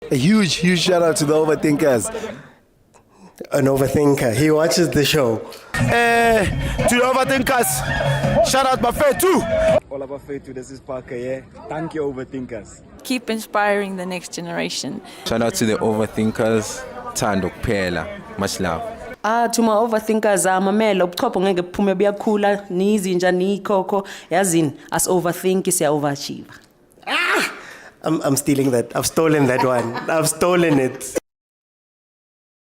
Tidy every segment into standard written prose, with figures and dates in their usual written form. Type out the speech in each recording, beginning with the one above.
A huge shout out to the overthinkers. An overthinker. He watches the show. To the overthinkers, shout out my too. All about Fetu, this is Parker, yeah? Thank you, overthinkers. Keep inspiring the next generation. Shout out to the overthinkers. Thando kuphela. Much love. To my overthinkers, mamela ubuchopho ngeke buphume buyakhula nizinja nikhokho yazini as overthink siya overachieve. I'm stealing that. I've stolen that one. I've stolen it.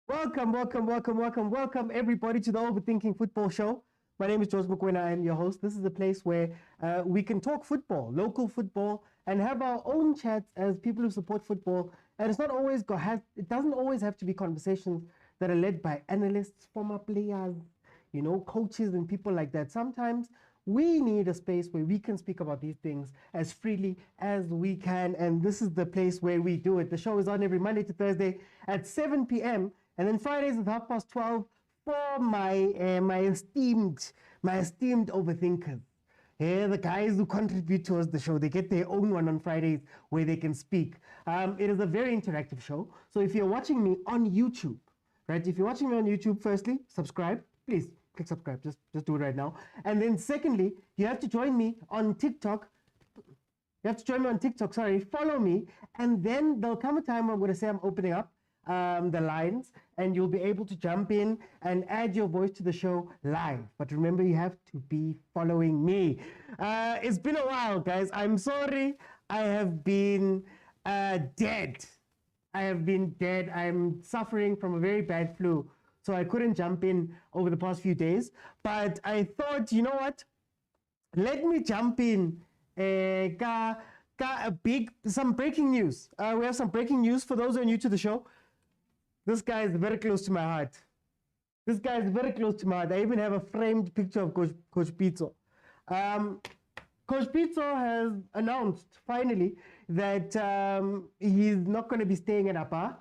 Welcome everybody to the Overthinking Football Show. My name is George Mokwena. I am your host. This is a place where we can talk football, local football, and have our own chats as people who support football. And it's not always it doesn't always have to be conversations that are led by analysts, former players, coaches and people like that. Sometimes we need a space where we can speak about these things as freely as we can, and this is the place where we do it. The show is on every Monday to Thursday at 7 p.m. and then Fridays at 12:30 for my esteemed overthinkers. Yeah, the guys who contribute towards the show, they get their own one on Fridays where they can speak. It is a very interactive show. So if you're watching me on YouTube, right? If you're watching me on YouTube, firstly, subscribe. Please click subscribe. Just do it right now. And then secondly, you have to join me on TikTok. You have to join me on TikTok. Sorry, follow me. And then there'll come a time where I'm going to say I'm opening up the lines, and you'll be able to jump in and add your voice to the show live. But remember, you have to be following me. It's been a while, guys. I'm sorry. I have been dead. I have been dead. I'm suffering from a very bad flu, so I couldn't jump in over the past few days. But I thought, you know what? Let me jump in. Some breaking news. We have some breaking news for those who are new to the show. This guy is very close to my heart. This guy is very close to my heart. I even have a framed picture of Coach Pitso. Coach Pitso has announced finally that he's not going to be staying at APA.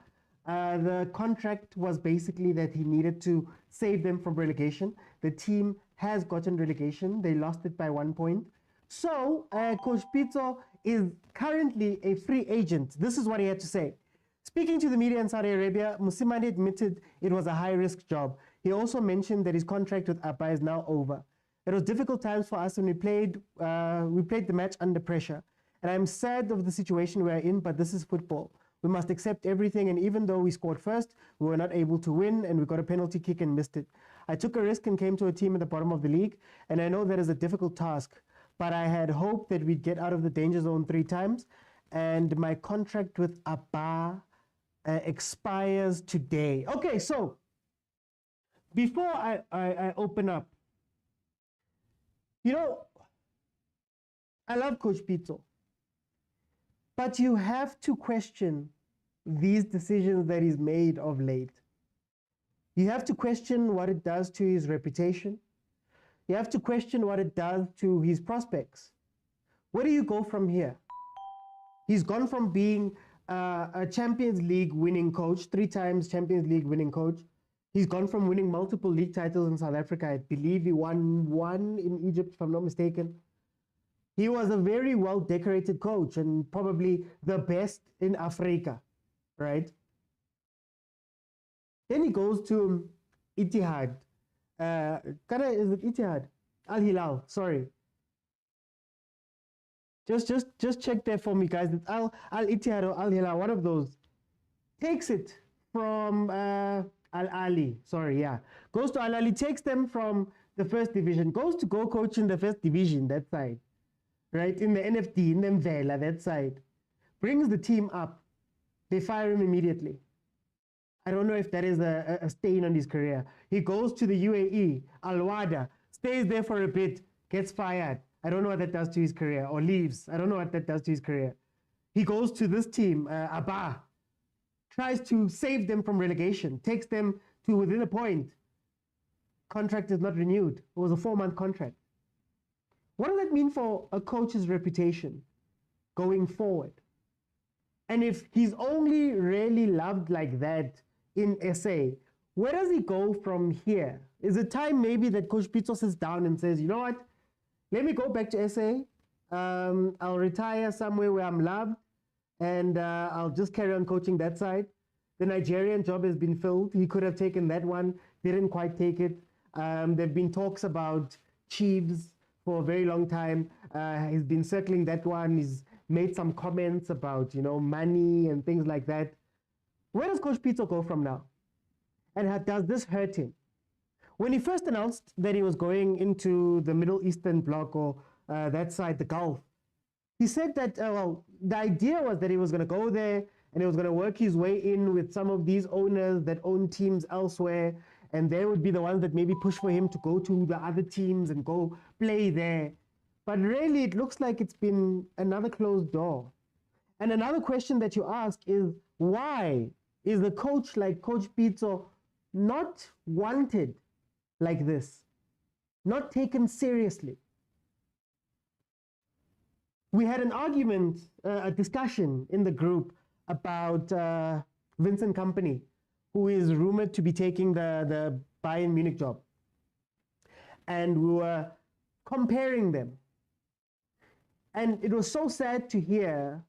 The contract was basically that he needed to save them from relegation. The team has gotten relegation. They lost it by 1 point. So Coach Pitso is currently a free agent. This is what he had to say. Speaking to the media in Saudi Arabia, Mosimane admitted it was a high-risk job. He also mentioned that his contract with APA is now over. It was difficult times for us when we played the match under pressure. And I'm sad of the situation we're in, but this is football. We must accept everything, and even though we scored first, we were not able to win, and we got a penalty kick and missed it. I took a risk and came to a team at the bottom of the league, and I know that is a difficult task, but I had hoped that we'd get out of the danger zone 3 times, and my contract with APA expires today. Okay, so before I open up, you know, I love Coach Pitso, but you have to question these decisions that he's made of late. You have to question what it does to his reputation. You have to question what it does to his prospects. Where do you go from here? He's gone from being a Champions League winning coach, 3 times Champions League winning coach. He's gone from winning multiple league titles in South Africa. I believe he won 1 in Egypt, if I'm not mistaken. He was a very well-decorated coach and probably the best in Africa, right? Then he goes to Ittihad. Is it Ittihad? Al Hilal, sorry. Just check there for me, guys. It's Al Ittihad or Al Hilal, one of those. Takes it from Al Ahly, sorry, yeah. Goes to Al Ahly, takes them from the first division, goes to go coach in the first division, that side. Right, in the NFD, in the Mvela, that side. Brings the team up. They fire him immediately. I don't know if that is a stain on his career. He goes to the UAE, Al-Wada, stays there for a bit, gets fired. I don't know what that does to his career, or leaves. I don't know what that does to his career. He goes to this team, APA, tries to save them from relegation, takes them to within a point. Contract is not renewed. It was a 4-month contract. What does that mean for a coach's reputation going forward? And if he's only really loved like that in SA, where does he go from here? Is it time maybe that Coach Pitso sits down and says, you know what, let me go back to SA, I'll retire somewhere where I'm loved, and I'll just carry on coaching that side. The Nigerian job has been filled. He could have taken that one, didn't quite take it. There have been talks about Chiefs for a very long time. He's been circling that one. He's made some comments about, you know, money and things like that. Where does Coach Pitso go from now? And does this hurt him? When he first announced that he was going into the Middle Eastern bloc, or that side, the Gulf, he said that, well, the idea was that he was going to go there and he was going to work his way in with some of these owners that own teams elsewhere, and they would be the ones that maybe push for him to go to the other teams and go play there. But really, it looks like it's been another closed door. And another question that you ask is, why is a coach like Coach Pitso not wanted like this, not taken seriously? We had an argument, a discussion in the group about Vincent Kompany, who is rumored to be taking the Bayern Munich job. And we were comparing them. And it was so sad to hear,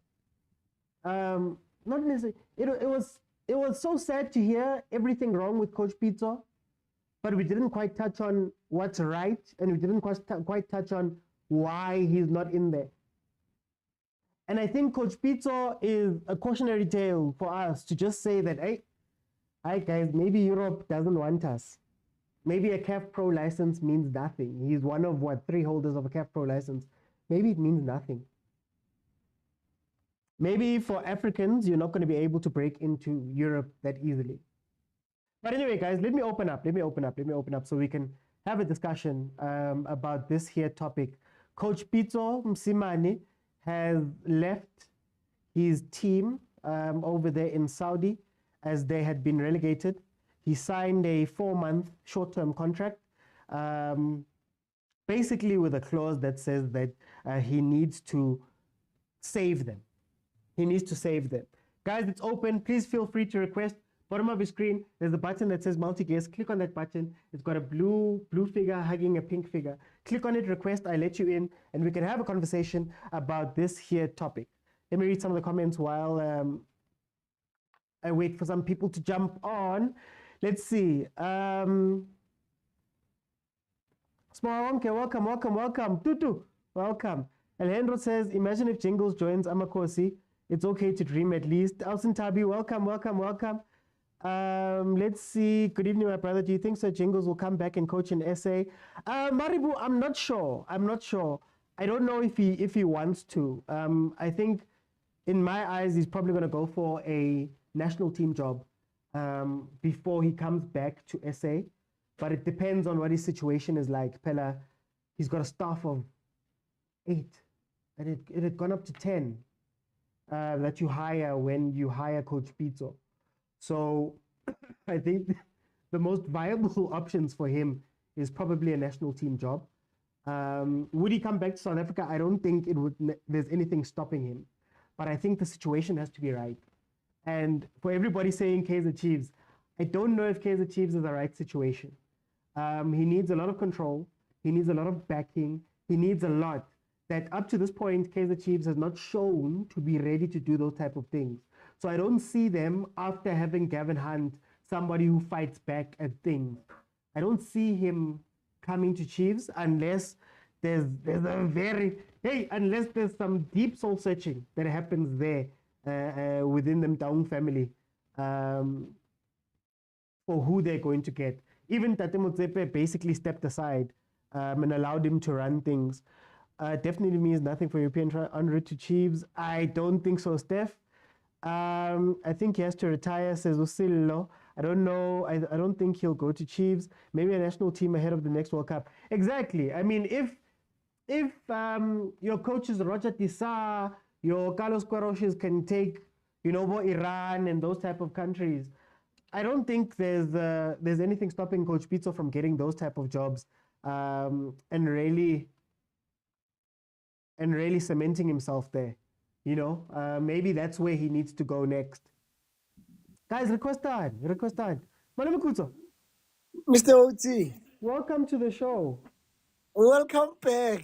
not necessarily, it was so sad to hear everything wrong with Coach Pitso, but we didn't quite touch on what's right, and we didn't quite touch on why he's not in there. And I think Coach Pitso is a cautionary tale for us to just say that, hey, hi guys, maybe Europe doesn't want us. Maybe a CAF Pro license means nothing. He's one of, 3 holders of a CAF Pro license. Maybe it means nothing. Maybe for Africans, you're not going to be able to break into Europe that easily. But anyway, guys, let me open up so we can have a discussion about this here topic. Coach Pitso Mosimane has left his team over there in Saudi as they had been relegated. He signed a 4-month short-term contract, basically with a clause that says that he needs to save them. He needs to save them. Guys, it's open. Please feel free to request. Bottom of your screen, there's a button that says multi-guest. Click on that button. It's got a blue figure hugging a pink figure. Click on it, request, I let you in, and we can have a conversation about this here topic. Let me read some of the comments while I wait for some people to jump on. Let's see. Smawonke, welcome. Tutu, welcome. Alejandro says, imagine if Jingles joins Amakosi. It's okay to dream at least. Alson Tabi, welcome. Let's see. Good evening, my brother. Do you think Sir Jingles will come back and coach in SA? Maribu, I'm not sure. I don't know if he wants to. I think, in my eyes, he's probably going to go for a national team job before he comes back to SA. But it depends on what his situation is like. Pella, he's got a staff of 8, and it had gone up to 10 that you hire when you hire Coach Pitso. So I think the most viable options for him is probably a national team job. Would he come back to South Africa? I don't think there's anything stopping him. But I think the situation has to be right. And for everybody saying Kaizer Chiefs, I don't know if Kaizer Chiefs is the right situation. He needs a lot of control. He needs a lot of backing. He needs a lot that up to this point, Kaizer Chiefs has not shown to be ready to do those type of things. So I don't see them, after having Gavin Hunt, somebody who fights back at things. I don't see him coming to Chiefs unless there's some deep soul searching that happens there within the Motaung family for who they're going to get. Even Patrice Motsepe basically stepped aside and allowed him to run things. Definitely means nothing for European en route to Chiefs. I don't think so, Steph. I think he has to retire, says Usillo. I don't know. I don't think he'll go to Chiefs. Maybe a national team ahead of the next World Cup. Exactly. I mean, if your coaches Roger Tissa, your Carlos Queiroz can take, Iran and those type of countries, I don't think there's anything stopping Coach Pitso from getting those type of jobs and really cementing himself there. Maybe that's where he needs to go next. Guys, request time. Malome Kutso, Mr. OT, welcome to the show. welcome back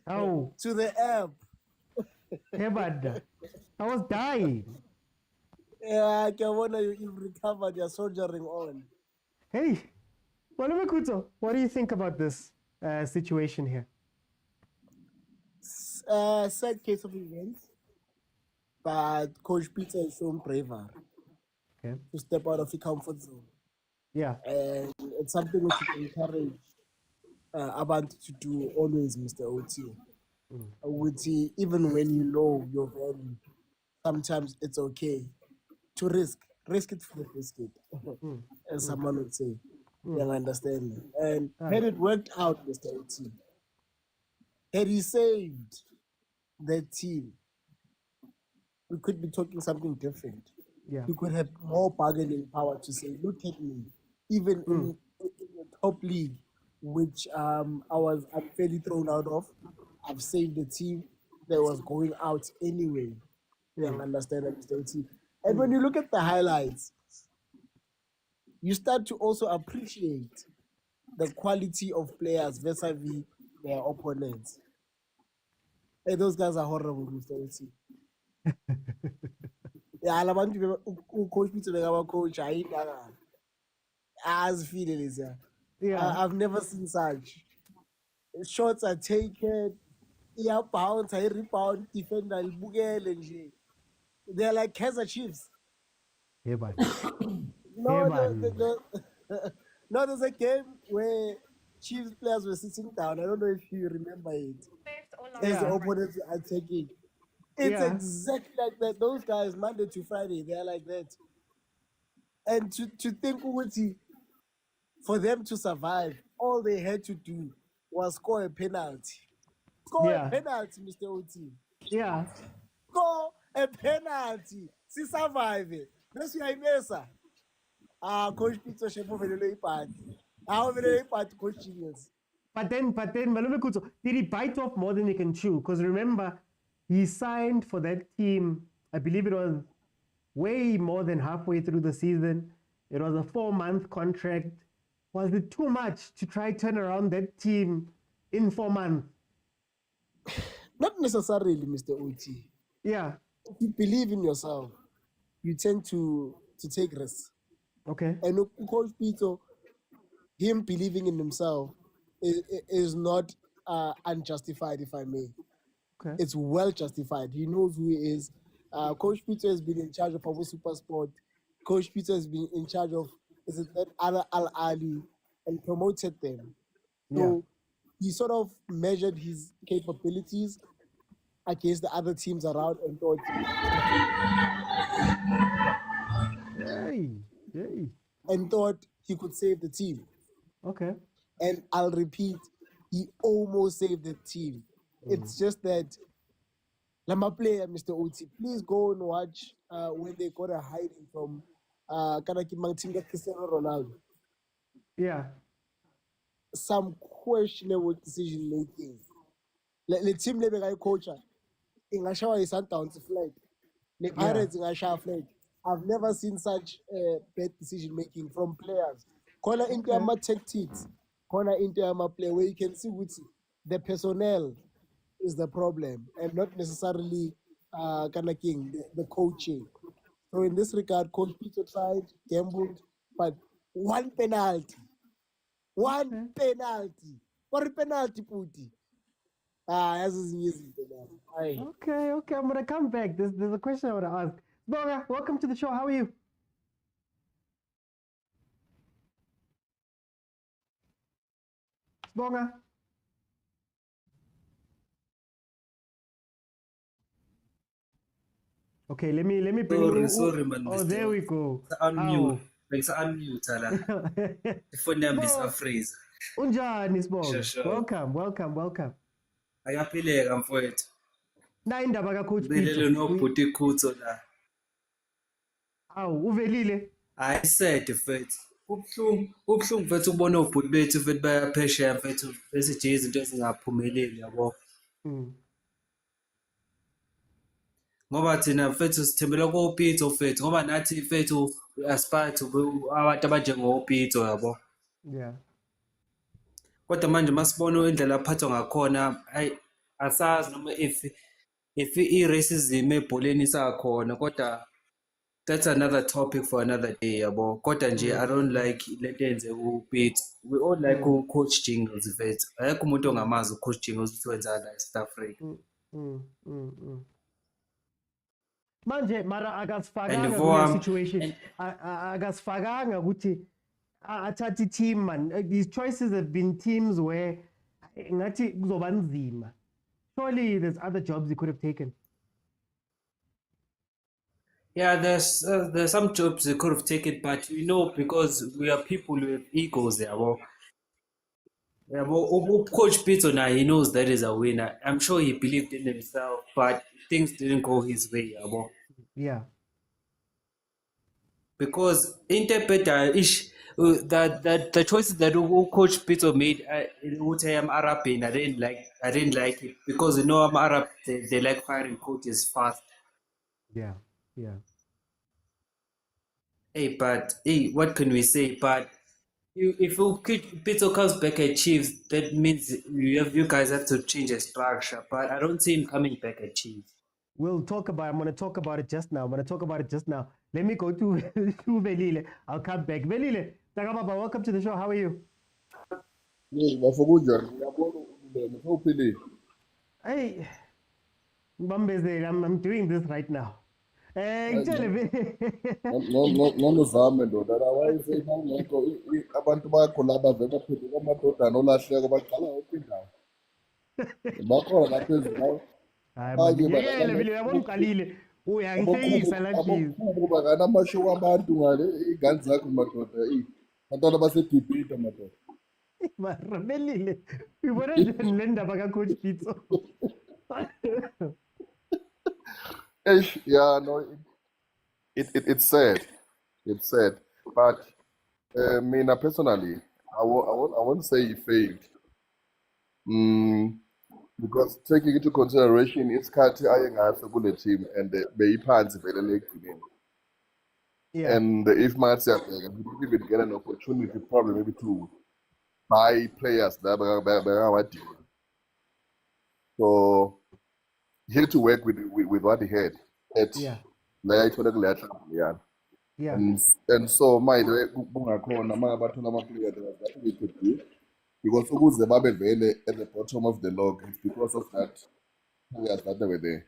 Oh, to the app. Hebad, I was dying. Yeah, I can wonder you've recovered, you're soldiering on. Hey, Malome Kutso, what do you think about this situation here? Sad case of events, but Coach Pitso has shown bravery to step out of the comfort zone. Yeah. And it's something we should encourage Abantu to do always, Mr. OT. Even when you know your value, sometimes it's okay to risk it for the risk it, as someone would say. You understand me? And had it worked out, Mr. OT, had he saved the team, we could be talking something different. Yeah. We could have more bargaining power to say, look at me, even in the top league, which I was unfairly thrown out of, I've saved the team that was going out anyway. You understand that, Mr. OT? And when you look at the highlights, you start to also appreciate the quality of players vis-a-vis their opponents. Hey, those guys are horrible, Mr. OT. Yeah, coach Pitso, coach, as feeling is I've never seen such. Shots are taken, bounce, I rebound, defender, libukele nje. They're like Kaizer Chiefs. Hey, man. No, man. no, there's a game where Chiefs players were sitting down. I don't know if you remember it. As the opponents are attacking. It's exactly like that. Those guys, Monday to Friday, they're like that. And to think, Uguti, for them to survive, all they had to do was score a penalty. Score a penalty, Mr. OT. Yeah. Score a penalty. Si survive. That's why I miss. Coach Pitso Shepo velele ipati. Velele ipati, Coach Genius. But then, Malome Kutso, did he bite off more than he can chew? Because remember, he signed for that team, I believe it was way more than halfway through the season. It was a 4-month contract. Was it too much to try turn around that team in 4 months? Not necessarily, Mr. OT. Yeah. If you believe in yourself, you tend to take risks. Okay. And Coach Pitso, him believing in himself is not unjustified, if I may. Okay. It's well justified. He knows who he is. Coach Pitso has been in charge of our super sport. Coach Pitso has been in charge of that other Ahly and promoted them. So he sort of measured his capabilities against the other teams around and thought, he could save the team. Okay. And I'll repeat, he almost saved the team. It's just that Lama player, Mr. Oti, please go and watch when they got a hiding from Kanaki Mantinga Cristiano Ronaldo. Yeah. Some questionable decision making. The team level guy coach in Ashawa is Sundowns flag. The Pirates in Ashawa flag. I've never seen such bad decision making from players. Corner into my tactics, corner into my play, where you can see with the personnel is the problem and not necessarily the coaching. So in this regard, Coach Pitso tried, gambled, but one penalty. What a penalty, Puti. As is easy. Okay, I'm gonna come back. There's a question I want to ask. Bonga, welcome to the show. How are you? Bonga. Okay, let me bring sorry man. Oh, there we go. Unmute. Like unmute ala. The phone yami is freeze. Unjani Sibonga? Sure. Welcome. Ayaphileka mfowethu. Na indaba ka Coach Belele Pitso. nobhuti Khutso la. Awu, uvelile? I said mfowethu. Ubhlungu mfowethu ubona obhuti bethu mfowethu bayaphesheya mfowethu bese nje izinto ezingaphumeleli yabo. Ngoba thina mfethu sithembela koPitso mfethu ngoba nathi mfethu aspire to abantu abanjengoPitso yabo. Yeah. Kodwa manje masibona indlela aphathwa ngakhona asazi noma if i-racism ebholeni isakhona kodwa that's another topic for another day yabo. Kodwa nje I don't like lento enze kuPitso. We all like coach Jingles mfethu. Ayekho umuntu ongamazi ucoach Jingles ukuthi wenzani la eSouth Africa. Manje mara akasifakanga kule situation akasifakanga ukuthi athathe team man. These choices have been teams where ngathi kuzoba nzima. Surely there's other jobs he could have taken. Yeah, there's some jobs he could have taken, but because we are people with egos there. Coach Pitso now he knows that is a winner. I'm sure he believed in himself, but things didn't go his way. Yeah. Because interpreter that the choices that Coach Pitso made, I'm Arab, and I didn't like it because I'm Arab. They like firing coaches fast. Yeah. What can we say? But if Pitso comes back at Chiefs, that means you guys have to change the structure. But I don't see him coming back at Chiefs. I'm going to talk about it just now. Let me go to Velile. I'll come back. Velile, Tagababa, welcome to the show. How are you? Hey, Bambeze, I'm doing this right now. nganozame ndoda wayese ngekho abantu bayakhona abavele baphethe kwamadodana olahleko baqala yonke indawo bakhona ngaphezulu nawo Hayi mandiyekele vele uyabona uqalile uyangihlekisa la nje. abokhulu banganamasho wabantu ngale iy'ngane zakho madoda bantwana basedibhida madoda. Marabelile. Uyibona njani le ndaba kacoach Pitso? Yeah, no, it's sad. It's sad. But mina personally, I won't say he failed. Because taking into consideration isikhathi ayengaso kule team and beyiphansi vele lekugcineni. Yeah. And if Motsepe he didn't even get an opportunity probably maybe to buy players that bekawadinga. So he had to work with what he had at la ayithola kuleya club leyana. Yeah. And so my kungakhona mabathola ama-players that we could do because ukuze babe vele at the bottom of the log, it's because of that players that were there.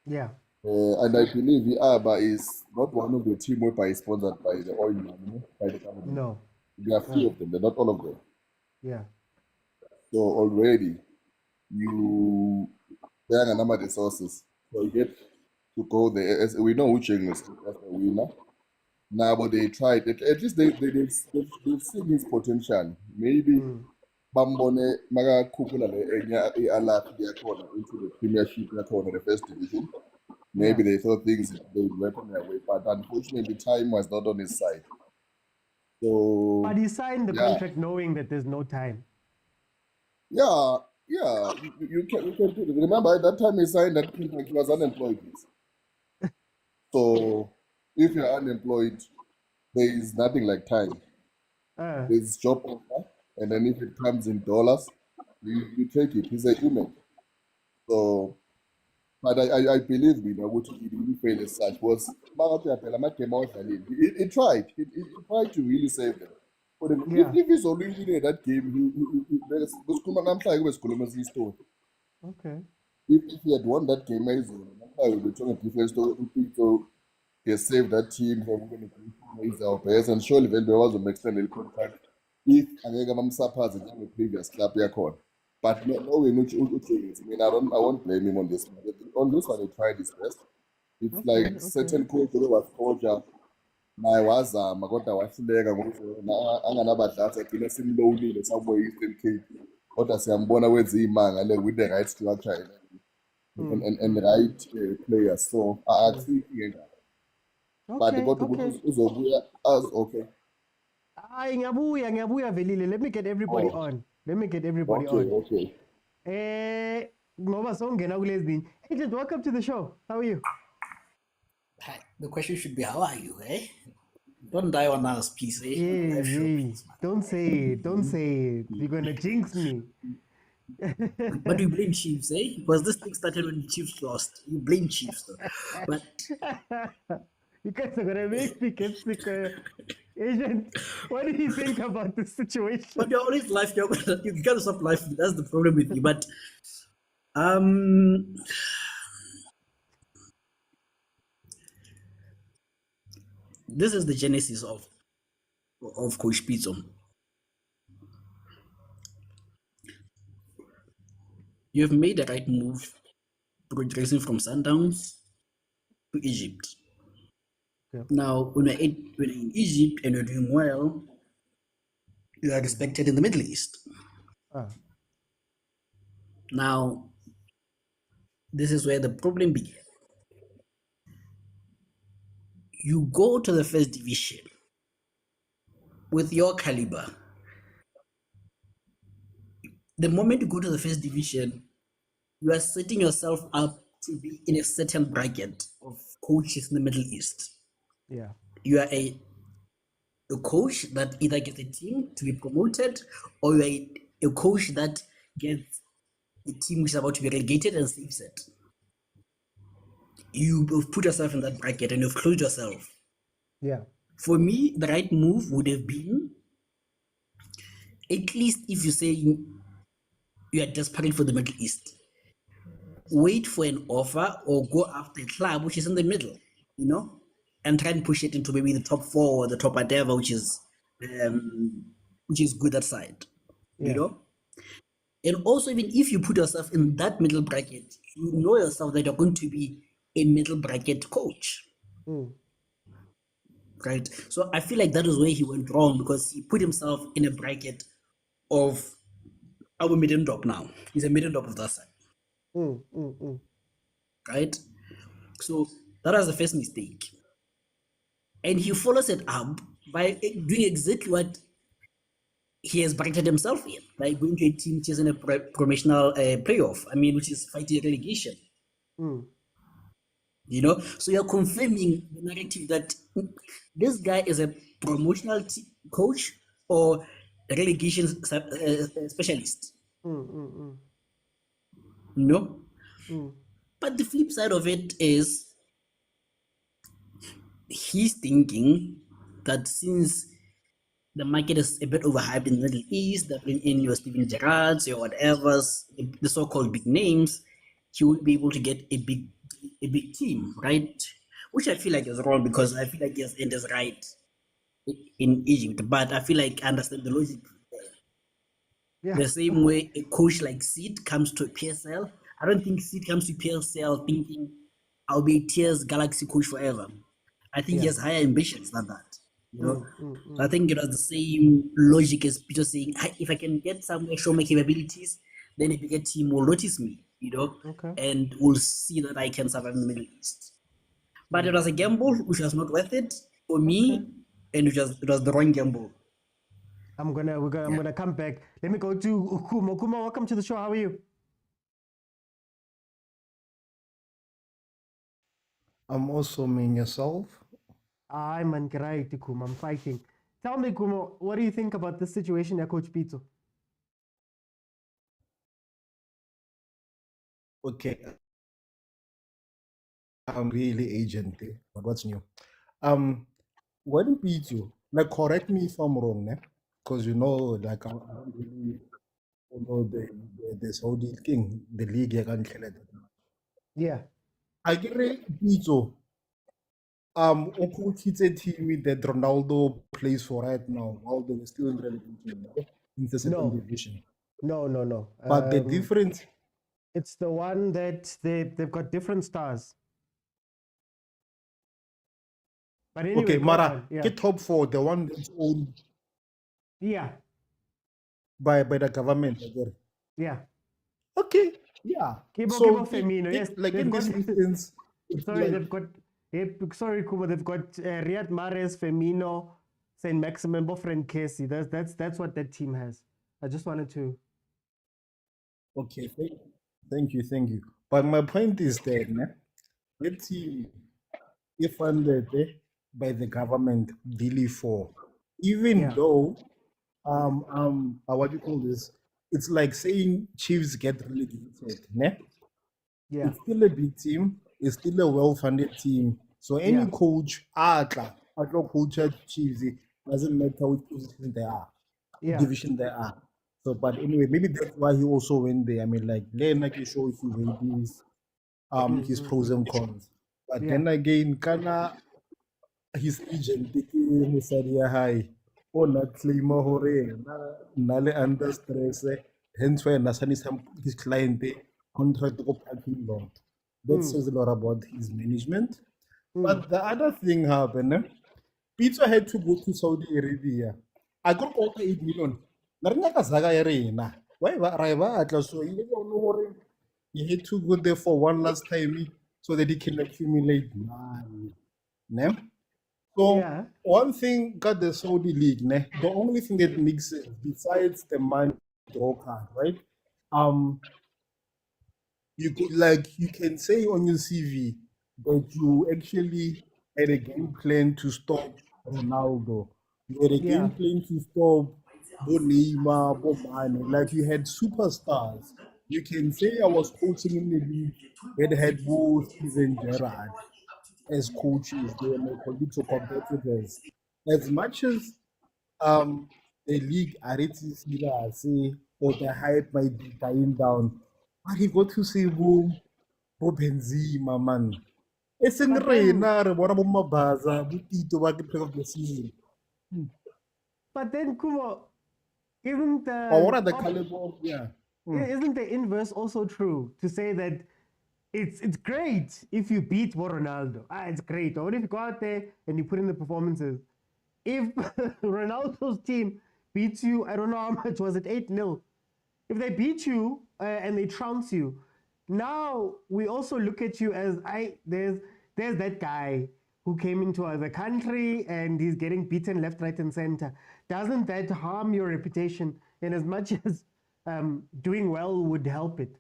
Yeah. And I believe Aba is not one of the team whereby is sponsored by the oil money, by the company. No. There are few of them, they're not all of them. Yeah. So already there are a number of resources. So you get to go there. As we know Ucheng is the winner. Now, but they tried. At least they've seen his potential. Maybe Bambone Maga Kukula Alak into the premiership, the first division. Maybe they thought things they would work on their way, but unfortunately, time was not on his side. So, But he signed the contract knowing that there's no time. Yeah, you can do it. Remember, at that time he signed that contract, he was unemployed. So, if you're unemployed, there is nothing like time. There's job offer, and then if it comes in dollars, you take it. He's a human. So, but I believe me, what he didn't fail as such was he tried. He tried to really save them. But if he's only winning that game, Okay. If he had won that game, I would be talking a different story. So he has saved that team from winning our best, and surely when there was an extended contract, if I'm surprised in the previous club, but no way, I mean, I won't blame him on this one. On this one, he tried his best. It's like certain coach who was culture. Naye wazama kodwa wahluleka ngokuthi anganabadlali agcine simlowile somewhere Eastern Cape kodwa siyambona wenza iy'manga with the right structure and the right players, so akusikho ingengalo but kodwa ukuthi uzobuya okay. Hayi ngiyabuya Velile. Let me get everybody on. on. Okay. Ngoba songena kulezi zinye. Agent, welcome to the show. How are you? The question should be, how are you, eh? Don't die on us, please, eh? Hey. Don't say it. You're gonna jinx me. But you blame Chiefs, eh? Because this thing started when the Chiefs lost. You blame Chiefs, though. But you guys are gonna make me get sick. Agent, what do you think about this situation? But you're always life. You can't stop life. That's the problem with you. But this is the genesis of Coach Pitso. You have made the right move, progressing from Sundowns to Egypt. Yeah. Now, when you're in Egypt and you're doing well, you are respected in the Middle East. Now, this is where the problem began. You go to the first division with your caliber. The moment you go to the first division, you are setting yourself up to be in a certain bracket of coaches in the Middle East. Yeah. You are a coach that either gets a team to be promoted, or you are a coach that gets a team which is about to be relegated and saves it. You've put yourself in that bracket and you've closed yourself. Yeah. For me, the right move would have been, at least if you say you are desperate for the Middle East, wait for an offer or go after a club which is in the middle, you know, and try and push it into maybe the top 4 or the top whatever, which is good that side, you know. And also, even if you put yourself in that middle bracket, you know yourself that you're going to be a middle bracket coach. Right? So I feel like that is where he went wrong, because he put himself in a bracket of our middle drop now. He's a middle drop of that side. Right? So that was the first mistake. And he follows it up by doing exactly what he has bracketed himself in, by going to a team which is in a promotional playoff, which is fighting relegation. You know, so you're confirming the narrative that this guy is a promotional coach or a relegation specialist. No? But the flip side of it is he's thinking that since the market is a bit overhyped in the Middle East, that bring in your Steven Gerrards, your whatever's, the so-called big names, he would be able to get a big team, right? Which I feel like is wrong, because I feel like he has ended his right in Egypt. But I feel like I understand the logic. The same way a coach like Sid comes to PSL, I don't think Sid comes to PSL thinking I'll be Tears Galaxy coach forever. I think he has higher ambitions than that. You know, so I think it was the same logic as Peter saying, if I can get somewhere, show my capabilities, then a bigger team will notice me, you know, and will see that I can survive in the Middle East. But it was a gamble which was not worth it for me, and it was the wrong gamble. I'm gonna come back. Let me go to Kuma. Kuma, welcome to the show. How are you? I'm also mean yourself. I'm great, Kuma. I'm fighting. Tell me, Kuma, what do you think about this situation at Coach Pitso? Okay. I'm really agent, but what's new? When Pitso, like, correct me if I'm wrong, because you know, like, I don't really follow the Saudi king, the league. Yeah. I get Pitso. It's a team that Ronaldo plays for right now, while they were still in relegation, in the second division. No. But the difference, it's the one that they've got different stars. But anyway, okay, Mara, yeah. get top 4, the one that's owned by the government. Yeah. Okay, yeah. Kibo Femino, yes. Like in this instance, sorry, they've got. Sorry, Kuma, they've got Riyad Mahrez, Firmino, Saint Maximin, Bofren Casey. That's what that team has. I just wanted to. Okay, thank you. But my point is that that team, if funded by the government, really for, even though what do you call this? It's like saying Chiefs get relegated, Yeah. It's still a big team. It's still a well-funded team. So any coach, coach at Chiefs, it doesn't matter which position they are, division they are. So, but anyway, maybe that's why he also went there. Like you show if you his pros and cons. But then again, his agent taking high. Or not claim hore, nale under stress. Hence why his client contract to parking lot. That says a lot about his management. But the other thing happened, Pitso had to go to Saudi Arabia. I got over 8 million. Why? So he had to go there for one last time so that he can accumulate money. So one thing got the Saudi league, the only thing that makes it besides the money draw card, right? You can say on your CV that you actually had a game plan to stop Ronaldo. You had a game plan to stop Neymar, Mane. Like you had superstars. You can say I was coaching in the league that had both Steven Gerrard as coaches, they were my colleagues or competitors. As much as the league say or the hype might be dying down, but he got to say boom, bo Benzema, man. E seng rena re bona bo Mabaza, bo Tito ba ke player of the season. But then, Kumo, isn't Or what are the caliber of, isn't the inverse also true to say that it's great if you beat Ronaldo? It's great. Or if you go out there and you put in the performances. If Ronaldo's team beats you, I don't know how much was it, 8-0. If they beat you and they trounce you, now we also look at you as there's that guy who came into the country and he's getting beaten left, right, and center. Doesn't that harm your reputation in as much as doing well would help it?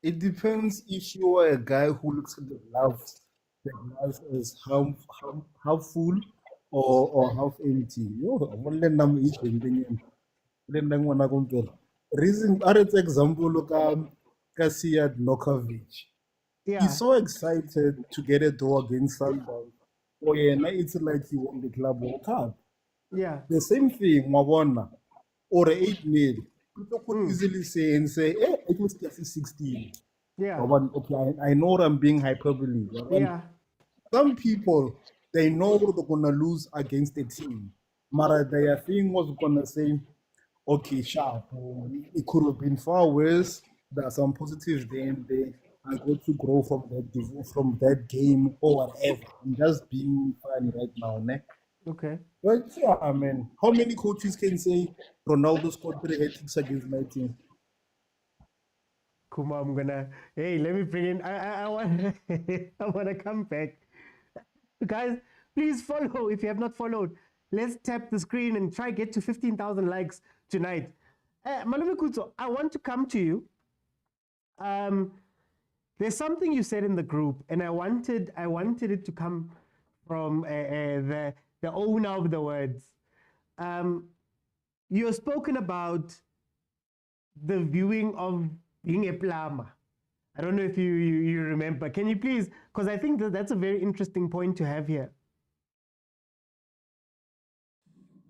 It depends if you are a guy who looks at the gloves as half full or half empty. Reason, example, look Kasiad Nokovic. Yeah. He's so excited to get a draw against Sundowns. Oh yeah, now it's like he won the Club World Cup. Yeah. The same thing, Mawona, or 8-0. People could easily say, it was just 16. Yeah. Okay, I know I'm being hyperbole. Yeah. Some people, they know they're going to lose against the team. Mara, their thing was going to say, okay, sharp, it could have been far worse. There are some positives there and there. I got to grow from that game or whatever. I'm just being funny right now, ne? Okay. But yeah, I mean, how many coaches can say Ronaldo scored 3 hat-tricks against my team? Kuma, I'm gonna. Hey, let me bring in. I want. I want to come back, guys. Please follow if you have not followed. Let's tap the screen and try get to 15,000 likes tonight. Malume Kutso, I want to come to you. There's something you said in the group, and I wanted it to come from the owner of the words. You have spoken about the viewing of being a plumber. I don't know if you remember. Can you please, because I think that's a very interesting point to have here.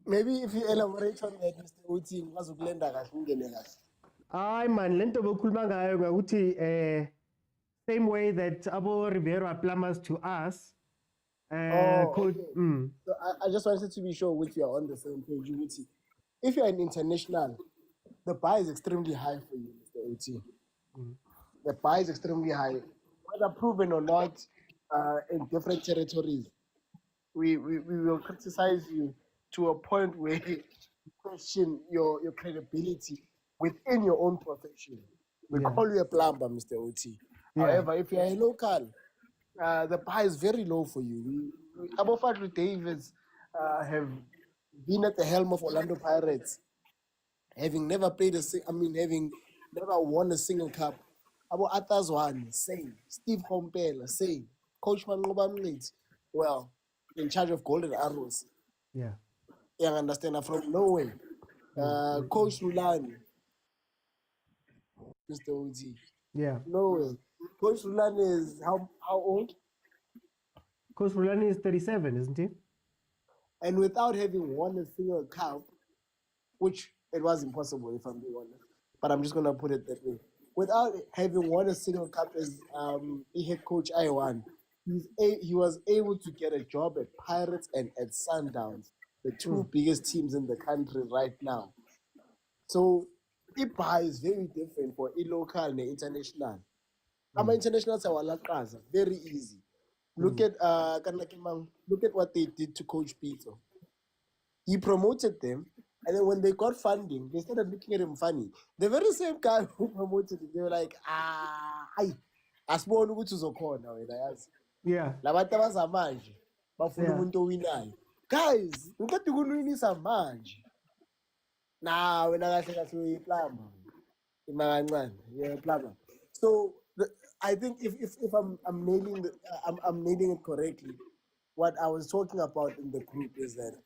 Maybe if you elaborate on that, Mr. Uti, wazukulenda kahle ungene kahle. Ay man, lento bokhuluma ngayo ngakuthi same way that Abo Rivero are plumbers to us. Okay. So I just wanted to be sure with you are on the same page, Uti. If you're an international, the bar is extremely high for you, Mr. Uti. The bar is extremely high. Whether proven or not, in different territories, we will criticize you to a point where you question your credibility within your own profession. We call you a plumber, Mr. OT. However, if you're a local, the bar is very low for you. Abo Fadlu Davids have been at the helm of Orlando Pirates, having never having never won a single cup. Abo Atazwan, same. Steve Hompela, same. Coach Mangoba Mnitz, well, in charge of Golden Arrows. Yeah. You understand? From nowhere. Coach Rulani, Mr. OG. Yeah. Nowhere. Coach Rulani is how old? Coach Rulani is 37, isn't he? And without having won a single cup, which it was impossible if I'm being honest, but I'm just gonna put it that way. Without having won a single cup as head coach I1, he was able to get a job at Pirates and at Sundowns, the two biggest teams in the country right now. So IPA is very different for local and international. I'm international, so very easy. Look at what they did to Coach Pitso. He promoted them, and then when they got funding, they started looking at him funny. The very same guy who promoted him, they were like, asibona ukuthi uzokhona wena yazi. Yeah. Labantu abazamanje bafuna umuntu owinayo. Guys, ngikade kunwinisa manje. Nah, wena kahle kahle uyiplamba. Imakancane, uyiplamba. So I think if I'm nailing it correctly, what I was talking about in the group is that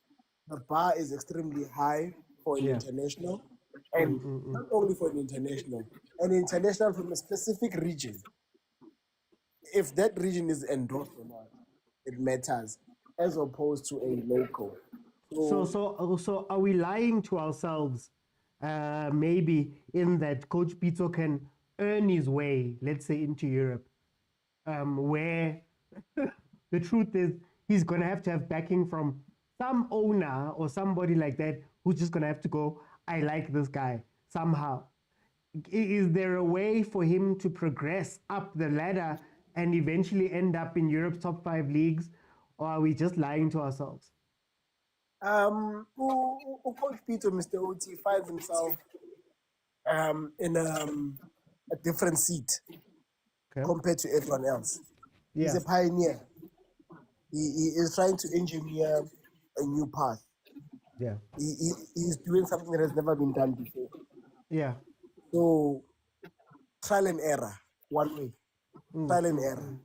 the bar is extremely high for an international, and not only for an international from a specific region. If that region is endorsed or not, it matters, as opposed to a local. So are we lying to ourselves? Maybe in that Coach Pitso can earn his way, let's say, into Europe, where the truth is he's going to have backing from some owner or somebody like that who's just going to have to go, I like this guy somehow. Is there a way for him to progress up the ladder and eventually end up in Europe's top 5 leagues, or are we just lying to ourselves? Coach Pitso, Mr. OT, finds himself in a different seat compared to everyone else. He's a pioneer. He is trying to engineer a new path. Yeah. He's doing something that has never been done before. Yeah. So, trial and error, one way. Trial and error.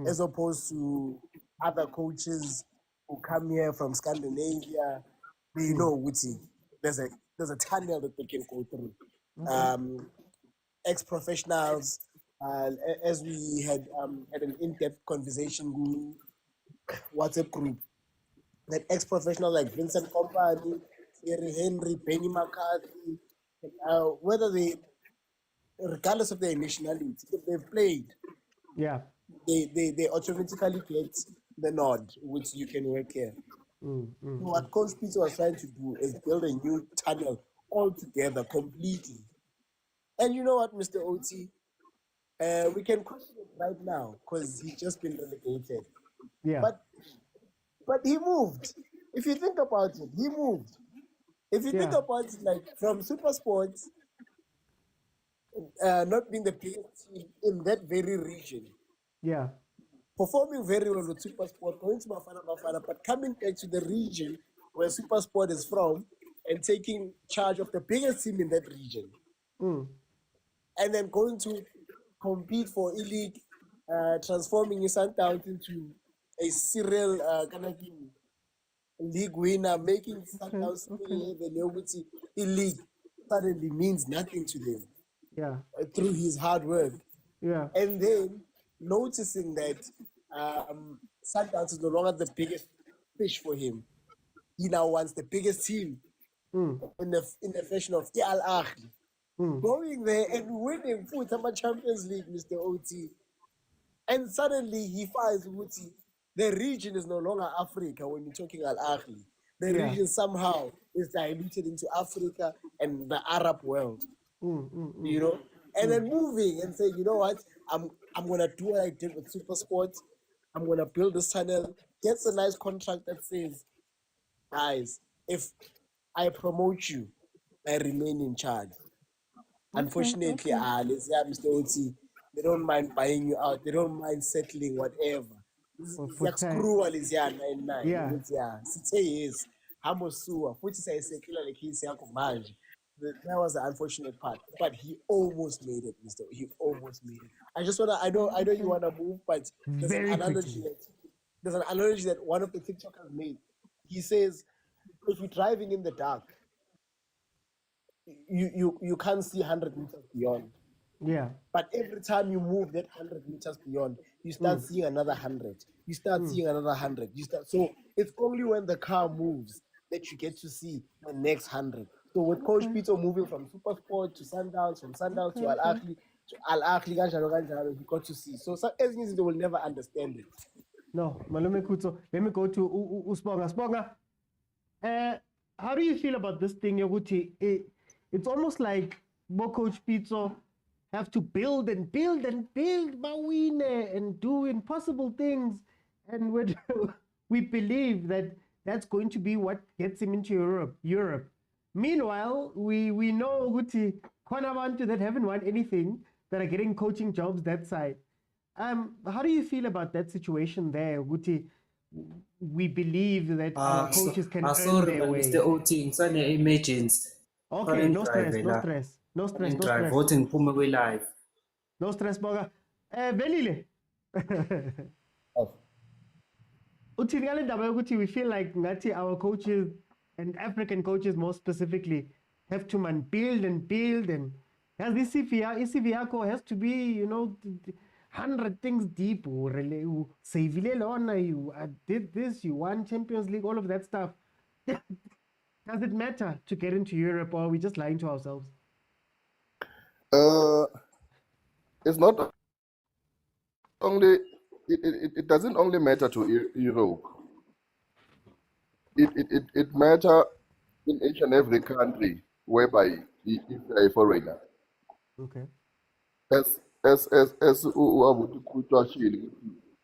As opposed to other coaches who come here from Scandinavia, they know which there's a tunnel that they can go through. Ex-professionals, as we had an in-depth conversation group, WhatsApp group, that ex-professionals like Vincent Kompany, Thierry Henry, Benny McCarthy, whether they, regardless of their nationality, if they've played, they automatically get the nod, which you can work here. What Coach Pitso was trying to do is build a new tunnel altogether, completely. And you know what, Mr. OT? We can question it right now because he's just been relegated. Yeah. But he moved. If you think about it, he moved. If you think about it, like from Super Sports, not being the biggest team in that very region, performing very well with Super Sport, going to Bafana, but coming back to the region where Super Sport is from and taking charge of the biggest team in that region. And then going to compete for E-League, transforming Sundowns into a serial kind of league winner, making Sundowns E-League suddenly means nothing to them through his hard work. And then noticing that Sundowns is no longer the biggest fish for him. He now wants the biggest team in the fashion of Ahly. Going there and winning CAF Champions League, Mr. OT. And suddenly he finds the region is no longer Africa when you're talking Ahly. The region somehow is diluted into Africa and the Arab world. You know? And then moving and saying, you know what, I'm gonna do what I did with Super Sports. I'm gonna build this channel, gets a nice contract that says, guys, if I promote you, I remain in charge. Unfortunately, Mr. OT, they don't mind buying you out. They don't mind settling whatever. Screw all is yes. Hamosua, which is a secular like he's that was the unfortunate part. But he almost made it, Mr. He almost made it. I know you wanna move, but there's an analogy that one of the TikTokers made. He says, if you're driving in the dark, you can't see 100 meters beyond. But every time you move that 100 meters beyond, you start seeing another 100. You start seeing another 100. So it's only when the car moves that you get to see the next 100. So with Coach Pitso moving from Super Sport to Sundowns, from Sundowns to Ahly, you got to see. So some things they will never understand it. No, let me go to Usponga. Sponga, how do you feel about this thing, Yoguti? It's almost like Coach Pitso have to build Mawine and do impossible things, and we believe that that's going to be what gets him into Europe. Meanwhile, we know Guti Kwanabantu that haven't won anything that are getting coaching jobs that side. How do you feel about that situation there, Guti? We believe that our coaches can earn their way. Mr. OT, ngisane emergency. Okay, no stress. Voting Puma we live. No stress, Boga. Velile. We feel like our coaches and African coaches more specifically have to build and as this CVACO has to be, 100 things deep. You did this, you won Champions League, all of that stuff. Does it matter to get into Europe, or are we just lying to ourselves? it's not only it doesn't only matter to Europe. It matter in each and every country whereby if you are a foreigner. Okay. As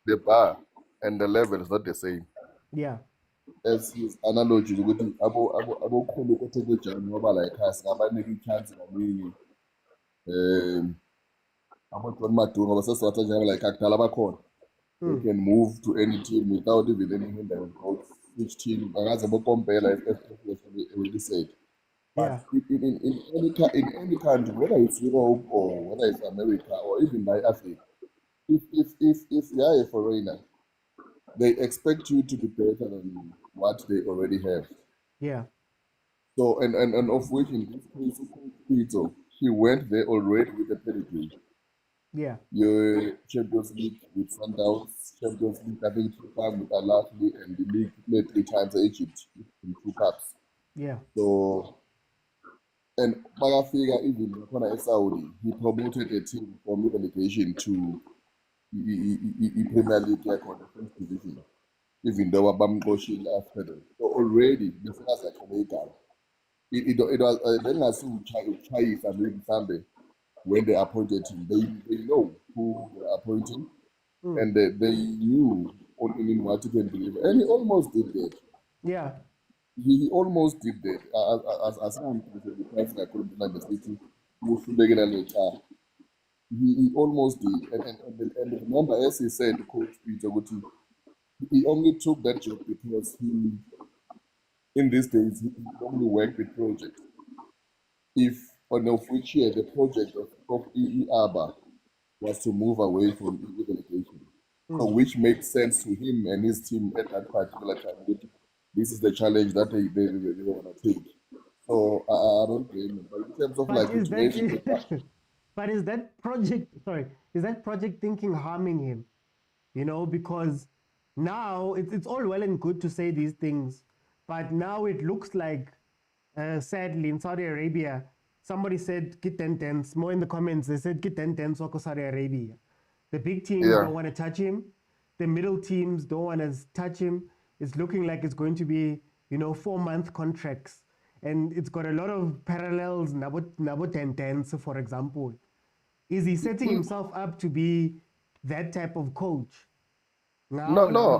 the bar and the level is not the same. Yeah. As his analogy ukuthi abokhulu ukuthi kujani ngoba la ekhaya singabanika i-chance kaningi abo-John Maduro ngoba sesiwathi njengoba la ekhaya kudala bakhona. They can move to any team without even any hindrance about which team angaze bokompela as already said. But in any country, whether it's Europe or whether it's America or even by Africa, if you are a foreigner, they expect you to be better than what they already have. Yeah. So and of which in this case, Pitso, he went there already with a pedigree. Yeah. Your Champions League with Sundowns, Champions League, I think 2 times with Ahly, and the league played 3 times at Egypt in 2 cups. Yeah. So, and Magafika, even when Saudi, he promoted a team from relegation to the Premier League or the first division, even though Abamkoshi after them. So already, this was like Jamaica. It was then I see Chiefs and Mazembe when they appointed him. They know who they are appointing, and they knew only in what he can deliver. And he almost did that. Yeah. He almost did that. As I'm the person I couldn't find the city, he almost did. And remember, as he said, Coach Peter, he only took that job because he, in these days, he only worked with projects. If on of which year the project of EEABA was to move away from relegation, so which makes sense to him and his team at that particular time. This is the challenge that they want to take. So I don't blame him. But in terms of but is that project thinking harming him? You know, because now it's all well and good to say these things, but now it looks like, sadly, in Saudi Arabia, somebody said get 10 more in the comments. They said get 10 Soko Saudi Arabia. The big teams don't want to touch him. The middle teams don't want to touch him. It's looking like it's going to be, 4-month contracts. And it's got a lot of parallels, Nabo 10, for example. Is he setting himself up to be that type of coach? No,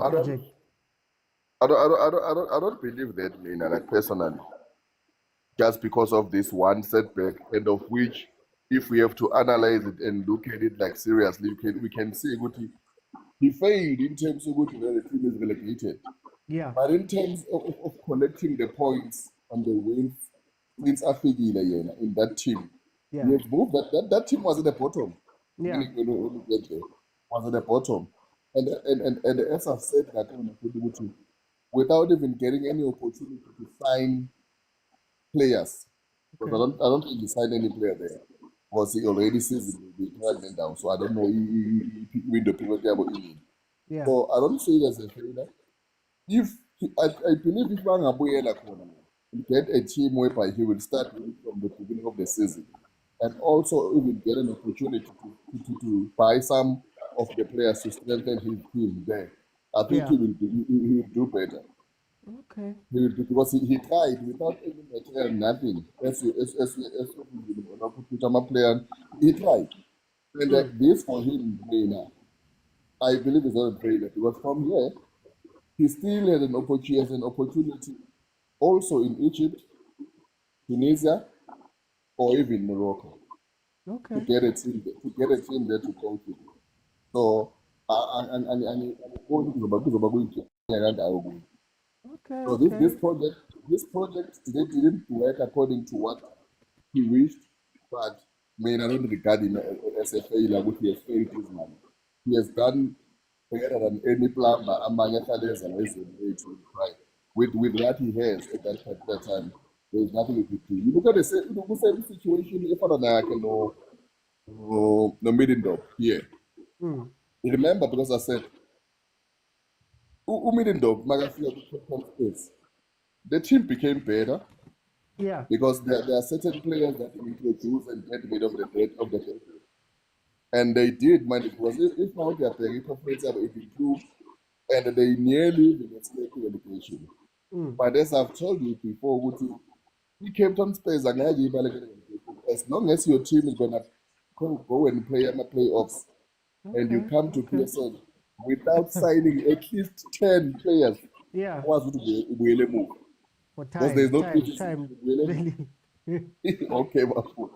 I don't believe that, man, like personally. Just because of this one setback, and of which, if we have to analyze it and look at it like seriously, we can see he failed in terms of where the team is relegated. Yeah. But in terms of collecting the points and the wins since Afigila in that team, he has moved that team was at the bottom. Yeah. When you get there, was at the bottom. And as I've said, without even getting any opportunity to sign players, because I don't think he signed any player there. Because he already sees the went down. So I don't know he win the Premier League. Yeah. So I don't see it as a failure. I believe if Bangabuyela get a team whereby he will start from the beginning of the season, and also even get an opportunity to buy some of the players to strengthen his team there, I think he will do better. Okay. He will do, because he tried without any material, nothing. As player, he tried. And this for him, I believe is not a failure, because from here, he still had an opportunity also in Egypt, Tunisia, or even Morocco. Okay. To get a team there to coach with. So so this project didn't work according to what he wished, but I don't regard him as a failure, which he has failed this man. He has done better than any plumber among others and with what he has at that particular time. There is nothing he could do. You look at the same situation if no Middendorf here. Remember, because I said Middendorf, the team became better. Yeah. Because there are certain players that you introduce and get rid of the dead. And they did, man. It was if now they are playing performance of 82, and they nearly even escaped relegation. But as I've told you before, we Cape Town Spurs are going to as long as your team is gonna go and play in the playoffs, and you come to PSL without signing at least 10 players, Yeah. will move. For Because there's no time. Okay, Bafu.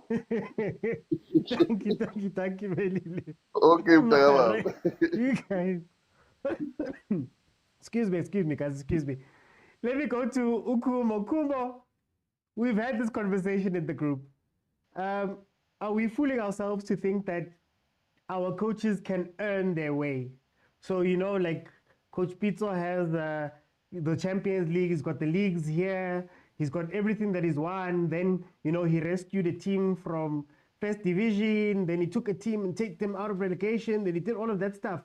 Thank you, Belile. Okay, Mtagama. You guys. Excuse me, guys, excuse me. Let me go to Ukumo. Kumo, we've had this conversation in the group. Are we fooling ourselves to think that our coaches can earn their way? So, you know, like Coach Pitso has the Champions League, he's got the leagues here, he's got everything that he's won. Then, you know, he rescued a team from first division, then he took a team and take them out of relegation, then he did all of that stuff.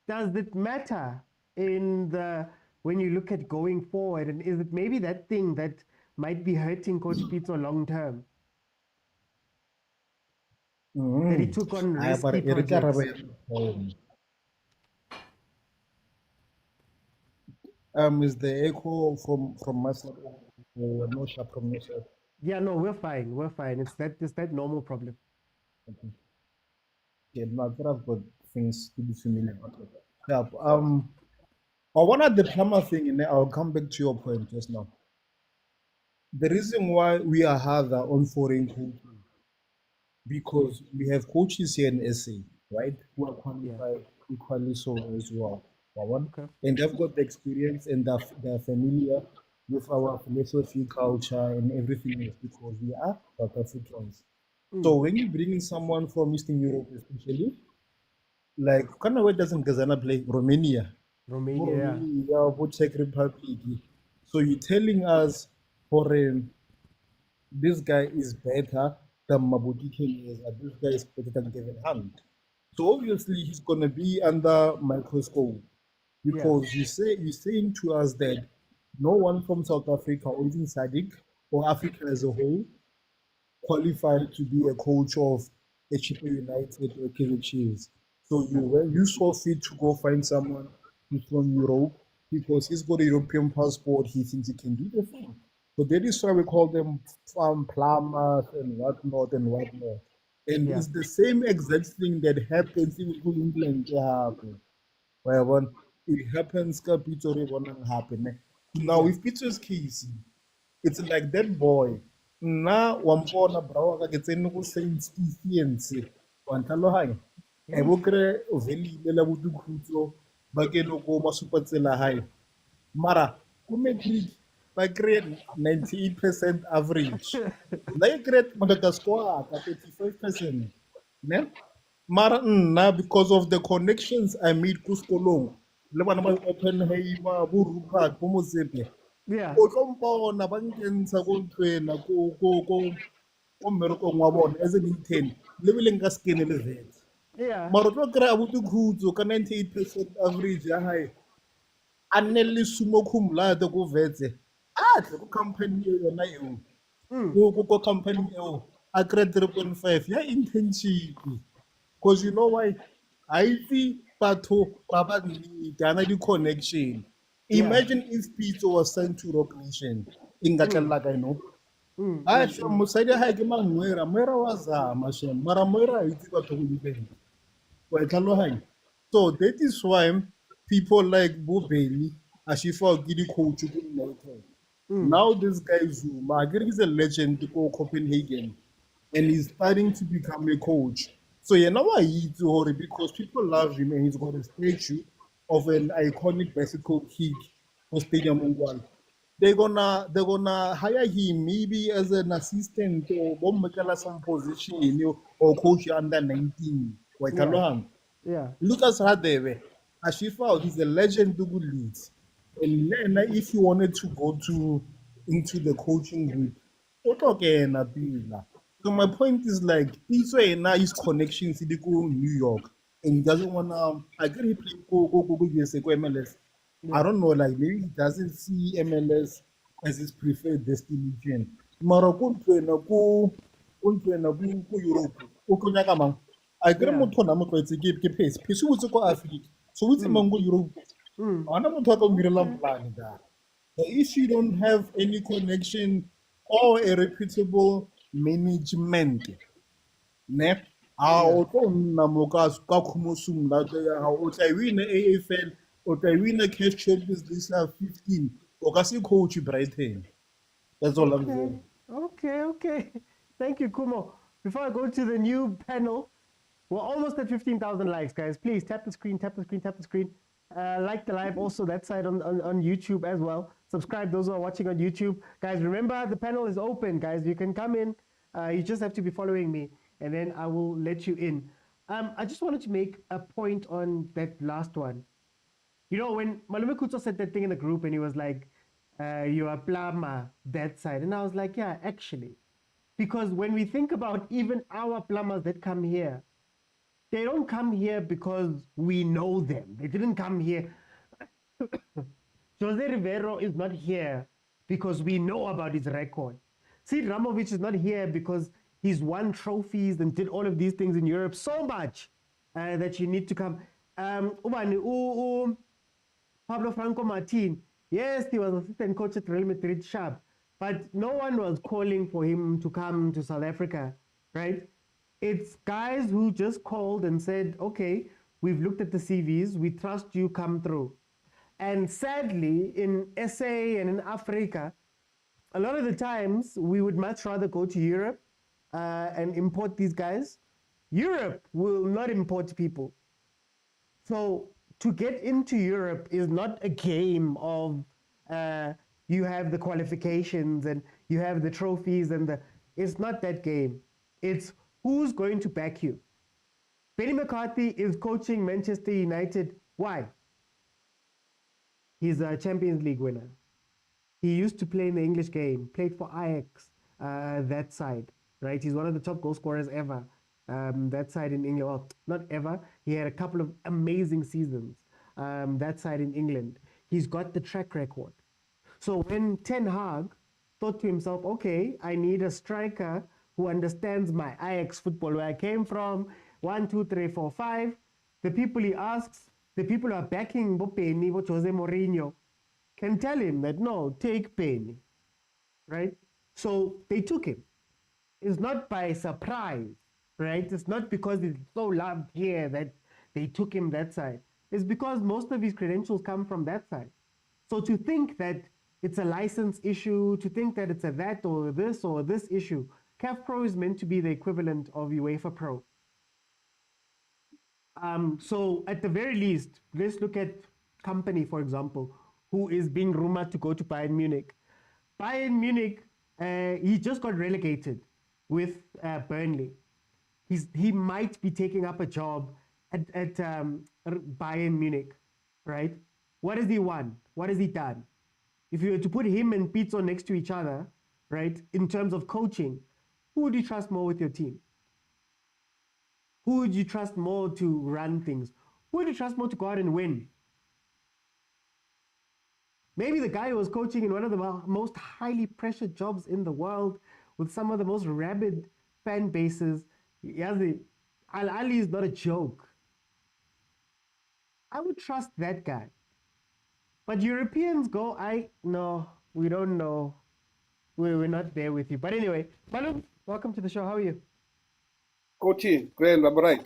Does it matter when you look at going forward? And is it maybe that thing that might be hurting Coach Pitso long term? That he took on risky projects. Is the echo from my side or no sharp from your side? Yeah, no, we're fine. We're fine. It's that normal problem. Okay. Yeah, no, I've got things to be familiar with. Yeah, one of the plumber thing, and I'll come back to your point just now. The reason why we are harder on foreign coaches, because we have coaches here in SA, right, who are qualified equally so as well. And they've got the experience and they're familiar with our philosophy, culture, and everything else because we are South Africans. So when you bring in someone from Eastern Europe, especially, like kind of where doesn't Gazana play? Romania, Czech Republic. So you're telling us, foreign, this guy is better than Mabuti Kenyes, and this guy is better than Gavin Hunt. So obviously he's gonna be under microscope because you're saying to us that no one from South Africa or even SADC or Africa as a whole qualified to be a coach of a Chipper United or Kaizer Chiefs. So you saw fit to go find someone who's from Europe because he's got a European passport. He thinks he can do the thing. So that is why we call them plumbers and whatnot and whatnot. And it's the same exact thing that happens in England. Where it happens, Pitso happen. Now with Pitso's case, it's like that boy. Now one born a gets in no sense efficiency. One talohang. I will create a very level to Pitso, but get no go super high. Mara, who make by grade 98% average. Like grade Madagascar at 85%. Ne? Mara now because of the connections I made Kuskolong. Lebanon open hey Buruka, Mosepe. Yeah. Okompona bankenza kontwena ko mmereko ngwabona as an intern leveling ka skin le yeah. Mara tlo kry-a butu khutso ka 98% average ya hae a nne le sumo cum laude ko vetse a tle ko company yona eo ko company eo a kry 3.5 ya internship because you know why I see batho ba ba need di-connection. Imagine if Pitso was sent to Rock Nation in Gatlalaga, you know. I from Musaidia Hagema Muera was Mashem, Maramuera, it's got to be so that is why people like Bo Bailey, Ashifa Gidi coach United. Now this guy Zuma is a legend to go Copenhagen and he's starting to become a coach. So you know why he's worried because people love him and he's got a statue of an iconic bicycle kick for Stadium Ungwan. They're gonna hire him maybe as an assistant or some position or coach under 19. Yeah. Lucas Radebe, Ashifa is a legend to good leads. And then if you wanted to go into the coaching group, so my point is like Pitso now his connections to go New York and he doesn't wanna I get he play go USA go MLS. I don't know, like maybe he doesn't see MLS as his preferred destination. Morocco to Europe. I get motho na mo tlwaetse ke pace. Pace o go Africa. So what's mango Europe? Ana motho ka mirela plan da. If you don't have any connection or a reputable management, ne? O tlo nna mo ka khumosung la ya o tla win AFL, o tla win CAF Champions League 15. O ka se coach Brighton. That's all I'm saying. Okay. Thank you, Kumo. Before I go to the new panel, we're almost at 15,000 likes, guys. Please tap the screen. Like the live, also that side on YouTube as well. Subscribe, those who are watching on YouTube. Guys, remember, the panel is open, guys. You can come in. You just have to be following me, and then I will let you in. I just wanted to make a point on that last one. You know, when Malume Kuto said that thing in the group, and he was like, you are plama, that side. And I was like, yeah, actually. Because when we think about even our plumbers that come here, they don't come here because we know them. They didn't come here. Jose Rivero is not here because we know about his record. Sid Ramovic is not here because he's won trophies and did all of these things in Europe so much that you need to come. Pablo Franco Martin, yes, he was assistant coach at Real Madrid sharp, but no one was calling for him to come to South Africa, right? It's guys who just called and said, okay, we've looked at the CVs, we trust you, come through. And sadly, in SA and in Africa, a lot of the times we would much rather go to Europe and import these guys. Europe will not import people. So to get into Europe is not a game of you have the qualifications and you have the trophies it's not that game. It's who's going to back you. Benny McCarthy is coaching Manchester United. Why? He's a Champions League winner. He used to play in the English game, played for Ajax, that side, right? He's one of the top goal scorers ever, that side in England. Well, not ever. He had a couple of amazing seasons, that side in England. He's got the track record. So when Ten Hag thought to himself, okay, I need a striker who understands my Ajax football, where I came from, 1, 2, 3, 4, 5. The people he asks, the people who are backing Penny, Jose Mourinho, can tell him that, no, take Penny, right? So they took him. It's not by surprise, right? It's not because he's so loved here that they took him that side. It's because most of his credentials come from that side. So to think that it's a license issue, to think that it's a that or this issue, CAF Pro is meant to be the equivalent of UEFA Pro. So at the very least, let's look at Company, for example, who is being rumored to go to Bayern Munich. Bayern Munich, he just got relegated with Burnley. He might be taking up a job at Bayern Munich, right? What has he won? What has he done? If you were to put him and Pitso next to each other, right, in terms of coaching, who would you trust more with your team? Who would you trust more to run things? Who would you trust more to go out and win? Maybe the guy who was coaching in one of the most highly pressured jobs in the world with some of the most rabid fan bases. Ahly is not a joke. I would trust that guy. But Europeans go, no, we don't know. We're not there with you. But anyway, Malum, welcome to the show. How are you? Coachy, grand, I'm right.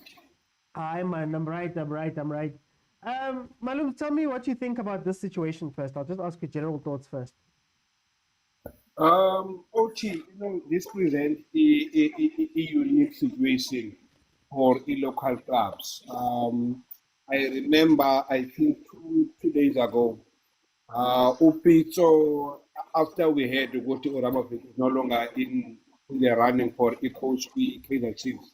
Hi, man. I'm right. Malum, tell me what you think about this situation first. I'll just ask you general thoughts first. Ochi, this presents a unique situation for local clubs. I remember, I think two days ago, Pitso, after we had to go to Oramovic, is no longer in the running for a coach Kaizer Chiefs.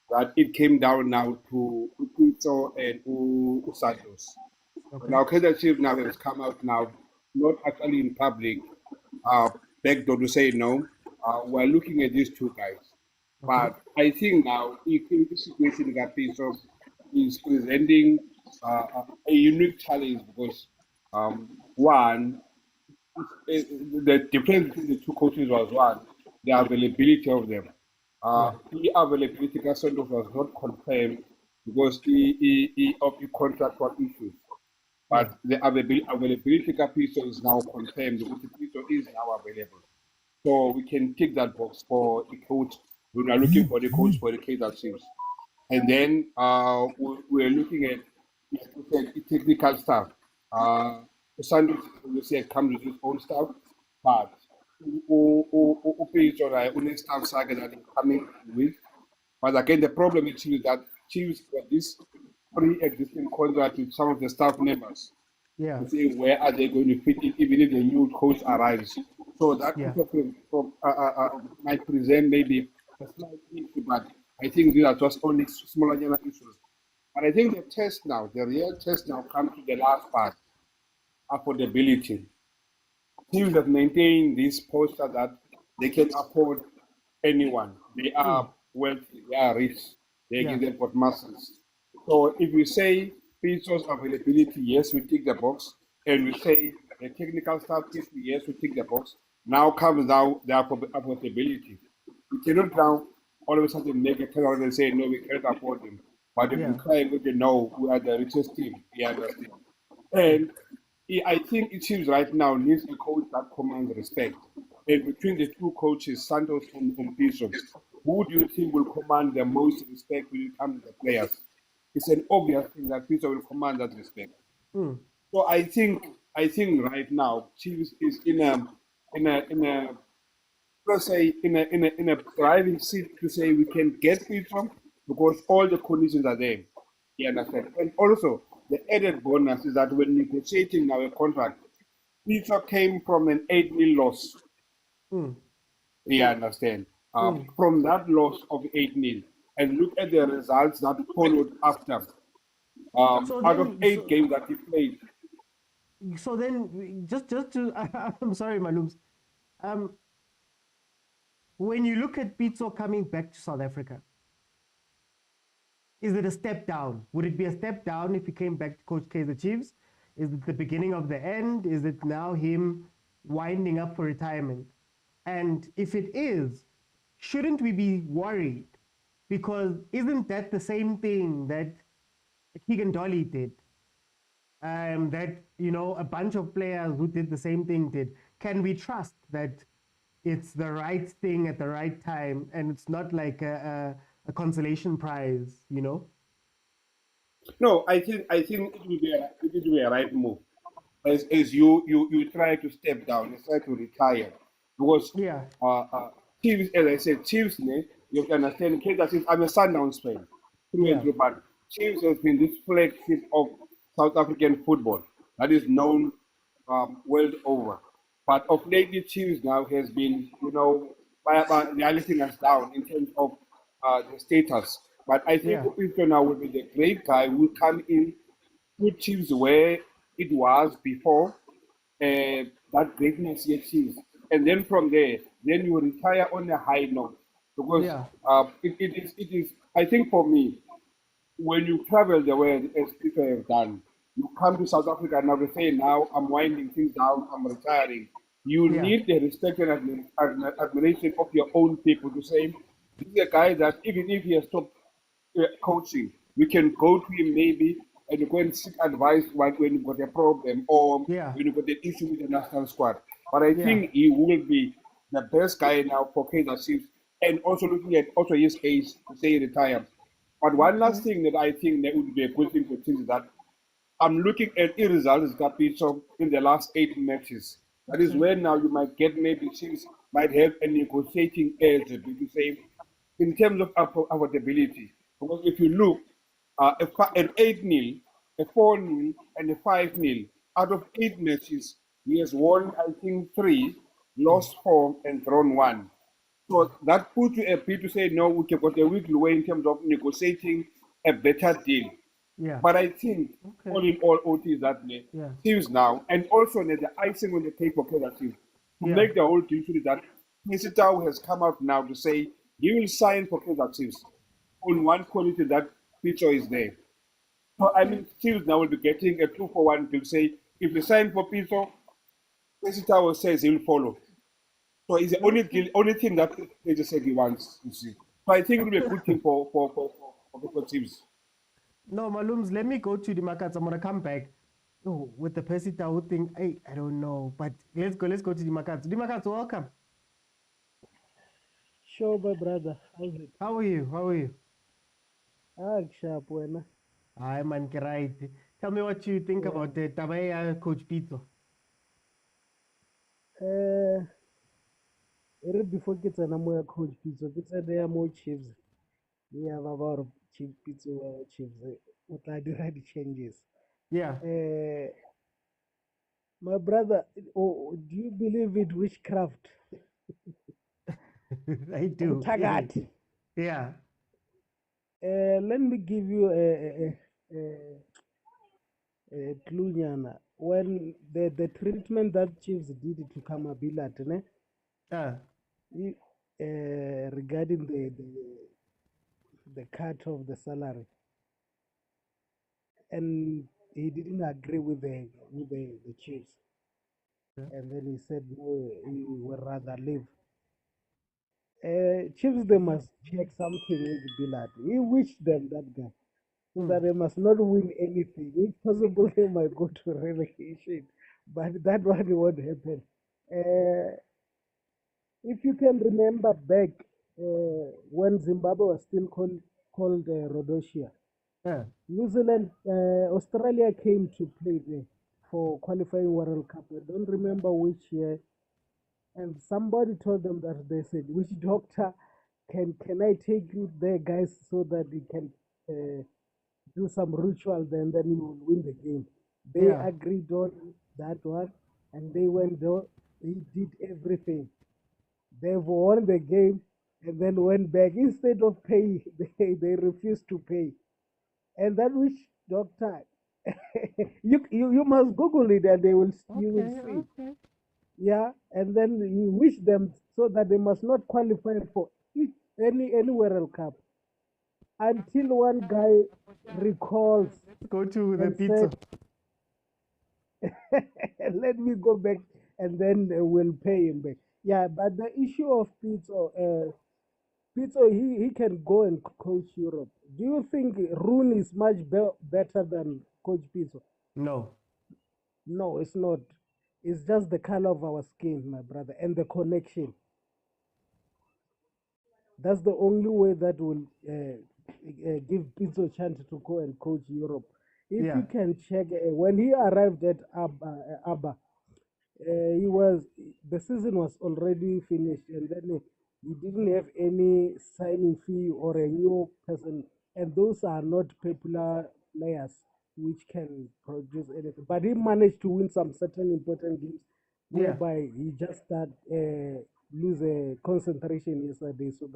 That it came down now to Pitso and Sundowns. Okay. Now Kaizer Chiefs now has come out now, not actually in public, backdoor to say no. We're looking at these two guys. Okay. But I think now, if in this situation, Pitso is presenting a unique challenge because one, the difference between the two coaches was one, the availability of them. The availability of Sundowns was not confirmed because of the contractual issues. But the availability of Pitso is now confirmed because the Pitso is now available. So we can tick that box for the coach. We are looking for the coach for the Kaizer Chiefs. And then we're looking at, like you said, the technical staff. The Sundowns, you say, comes with his own staff, but staff that is coming with. But again, the problem is that Chiefs got this pre-existing contract with some of the staff members. Yeah. To see where are they going to fit in, even if the new coach arrives. So that might present maybe a slight issue, but I think these are just only smaller issues. But I think the real test now comes to the last part, affordability. Teams that maintain this posture that they can afford anyone. They are wealthy, they are rich, they've got muscles. So if we say Pitso's availability, yes, we tick the box, and we say the technical staff issue, yes, we tick the box. Now comes now the affordability. We cannot now all of a sudden make a turnaround and say no, we cannot afford them. But if we try and let them know we are the richest team, we understand. And I think it seems right now needs a coach that commands respect. And between the two coaches, Santos and Pitso, who do you think will command the most respect when it comes to the players? It's an obvious thing that Pitso will command that respect. So I think right now Chiefs is in a driving seat to say we can get Pitso because all the conditions are there. You understand? And also the added bonus is that when negotiating now a contract, Pitso came from an 8-0 loss. You understand? From that loss of 8-0. And look at the results that followed after. Out of 8 games that he played. So then, just to, I'm sorry, Malums. When you look at Pitso coming back to South Africa, is it a step down? Would it be a step down if he came back to coach Kaizer Chiefs? Is it the beginning of the end? Is it now him winding up for retirement? And if it is, shouldn't we be worried? Because isn't that the same thing that Keegan Dolly did? That, a bunch of players who did the same thing did. Can we trust that it's the right thing at the right time and it's not like a consolation prize, No, I think it will be a right move. As you try to step down, you try to retire. Because Chiefs, as I said, Chiefs, you have to understand, I'm a Sundowns fan. But Chiefs has been this flagship of South African football that is known world over. But of lately, Chiefs now has been, letting us down in terms of the status. But I think Pitso now will be the great guy who will come in, put Chiefs where it was before that greatness yet Chiefs. And then from there, then you retire on a high note. Because it is, I think for me, when you travel the world as people have done, you come to South Africa now to say, now I'm winding things down, I'm retiring. You need the respect and admiration of your own people to say, this is a guy that even if he has stopped coaching, we can go to him maybe and go and seek advice when you've got a problem or when you've got an issue with the national squad. But I think he will be the best guy now for Kaizer Chiefs, and also looking at also his age to say retire. But one last thing that I think that would be a good thing for Chiefs is that I'm looking at the results that Pitso in the last 8 matches. That is where now you might get maybe Chiefs might have a negotiating edge to say in terms of affordability. Because if you look an 8-0, a 4-0, and a 5-0, out of 8 matches, he has won, I think, 3, lost 4, and drawn 1. So that puts you a bit to say, no, we have got a wiggle way in terms of negotiating a better deal. But I think, all in all, OT is that Chiefs now, and also the icing on the cake for Kaizer Chiefs, to make the whole deal to that, Pitso has come out now to say he will sign for Kaizer Chiefs on one quality that Pitso is there. So I mean, Chiefs now will be getting a 2-for-1 to say, if you sign for Pitso, Pitso says he'll follow. So it's the only thing that they just said he wants to see. So I think it will be a good thing for Pitso Chiefs. No, Malums, let me go to the Makats. I'm gonna come back. Oh, with the Percy Tau thing, I don't know. But let's go to the Makats. The Makats, welcome. Sure, my brother. How's it? How are you? How are you? Sharp, wena. Hi, man, right. Tell me what you think about the Tabaya Coach Pitso. Before get an amoya Coach Pitso, get a there more Chiefs. We have about Chief Pitso Chiefs. What are the right changes? Yeah. My brother, do you believe in witchcraft? I do. Utagati. Yeah. Let me give you a clue, Nyana. When the treatment that Chiefs did to Kamabilat, regarding the cut of the salary, and he didn't agree with the Chiefs, and then he said no, he would rather leave. Chiefs, they must check something with Bilal. He wished them that guy, so that they must not win anything. If possible, they might go to relegation, but that one won't happen. If you can remember back when Zimbabwe was still called Rhodesia, New Zealand, Australia came to play there for qualifying World Cup. I don't remember which year. And somebody told them that they said, which doctor can I take you there, guys, so that you can do some ritual, then you will win the game. They agreed on that one, and they went there. He did everything. They won the game, and then went back. Instead of pay, they refused to pay. And that which doctor, you must Google it, and you will see. Okay. Yeah, and then you wish them so that they must not qualify for any World Cup until one guy recalls. Go to the pizza. Let me go back, and then we'll pay him back. Yeah, but the issue of Pitso, he can go and coach Europe. Do you think Rooney is much better than Coach Pitso? No. No, it's not. It's just the color of our skin, my brother, and the connection. That's the only way that will give Pitso a chance to go and coach Europe. If you can check, when he arrived at ABBA, the season was already finished, and then he didn't have any signing fee or a new person, and those are not popular players which can produce anything. But he managed to win some certain important games, whereby he just lose concentration yesterday, so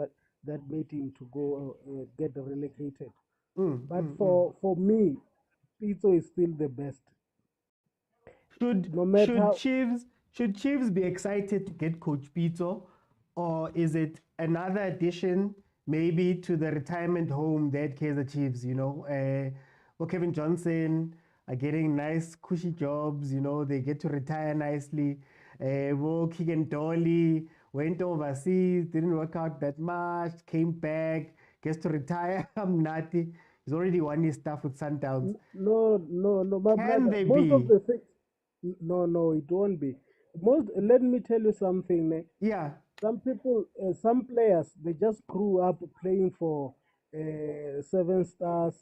that made him to go get relegated. But for me, Pitso is still the best. Should Chiefs be excited to get Coach Pitso, or is it another addition maybe to the retirement home that Kaizer Chiefs, or Kevin Johnson are getting nice cushy jobs, they get to retire nicely. Keegan Dolly went overseas, didn't work out that much, came back, gets to retire. I'm nutty. He's already won his stuff with Sundowns. No, my Can brother. they Most be? of the things, no, it won't be. Let me tell you something, ne? Yeah. Some people, some players, they just grew up playing for Seven Stars,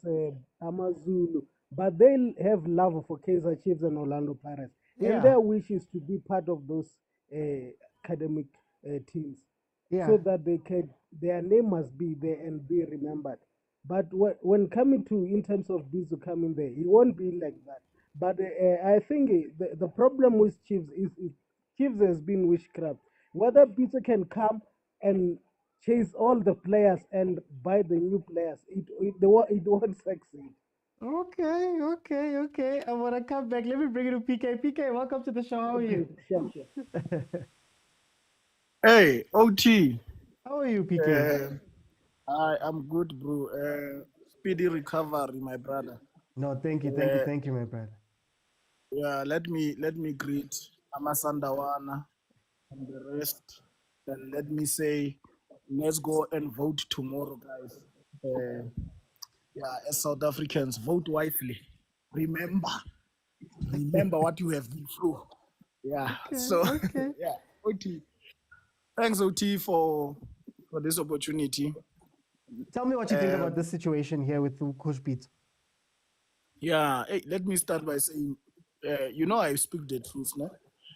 Amazulu, but they have love for Kaizer Chiefs and Orlando Pirates, and their wish is to be part of those academic teams, so that their name must be there and be remembered. But when coming to, in terms of Pitso coming there, it won't be like that. But I think the problem with Chiefs is Chiefs has been witchcraft. Whether Pitso can come and chase all the players and buy the new players, it won't succeed. Okay. I want to come back. Let me bring it to PK. PK, welcome to the show. How are you? Sure. Hey, OT. How are you, PK? I'm good, bro. Speedy recovery, my brother. No, thank you, my brother. Yeah, let me greet Amasandawana and the rest. And let me say let's go and vote tomorrow, guys. Yeah, as South Africans, vote wisely. Remember what you have been through. Yeah. So yeah, OT. Thanks, OT, for this opportunity. Tell me what you think about this situation here with Coach Pete. Yeah, hey, let me start by saying, I speak the truth, no?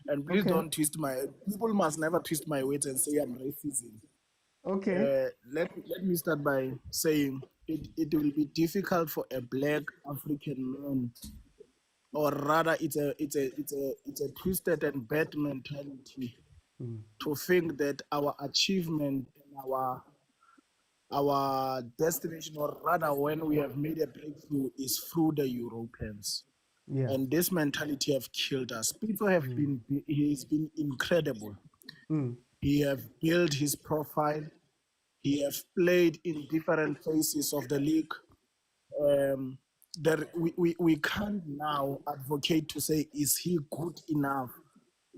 And please don't twist people must never twist my words and say I'm racism. Okay. Let me start by saying it will be difficult for a black African man, or rather it's a twisted and bad mentality to think that our achievement and our destination, or rather when we have made a breakthrough, is through the Europeans. Yeah. And this mentality have killed us. Pitso he's been incredible. He have built his profile. He have played in different phases of the league. That we can't now advocate to say, is he good enough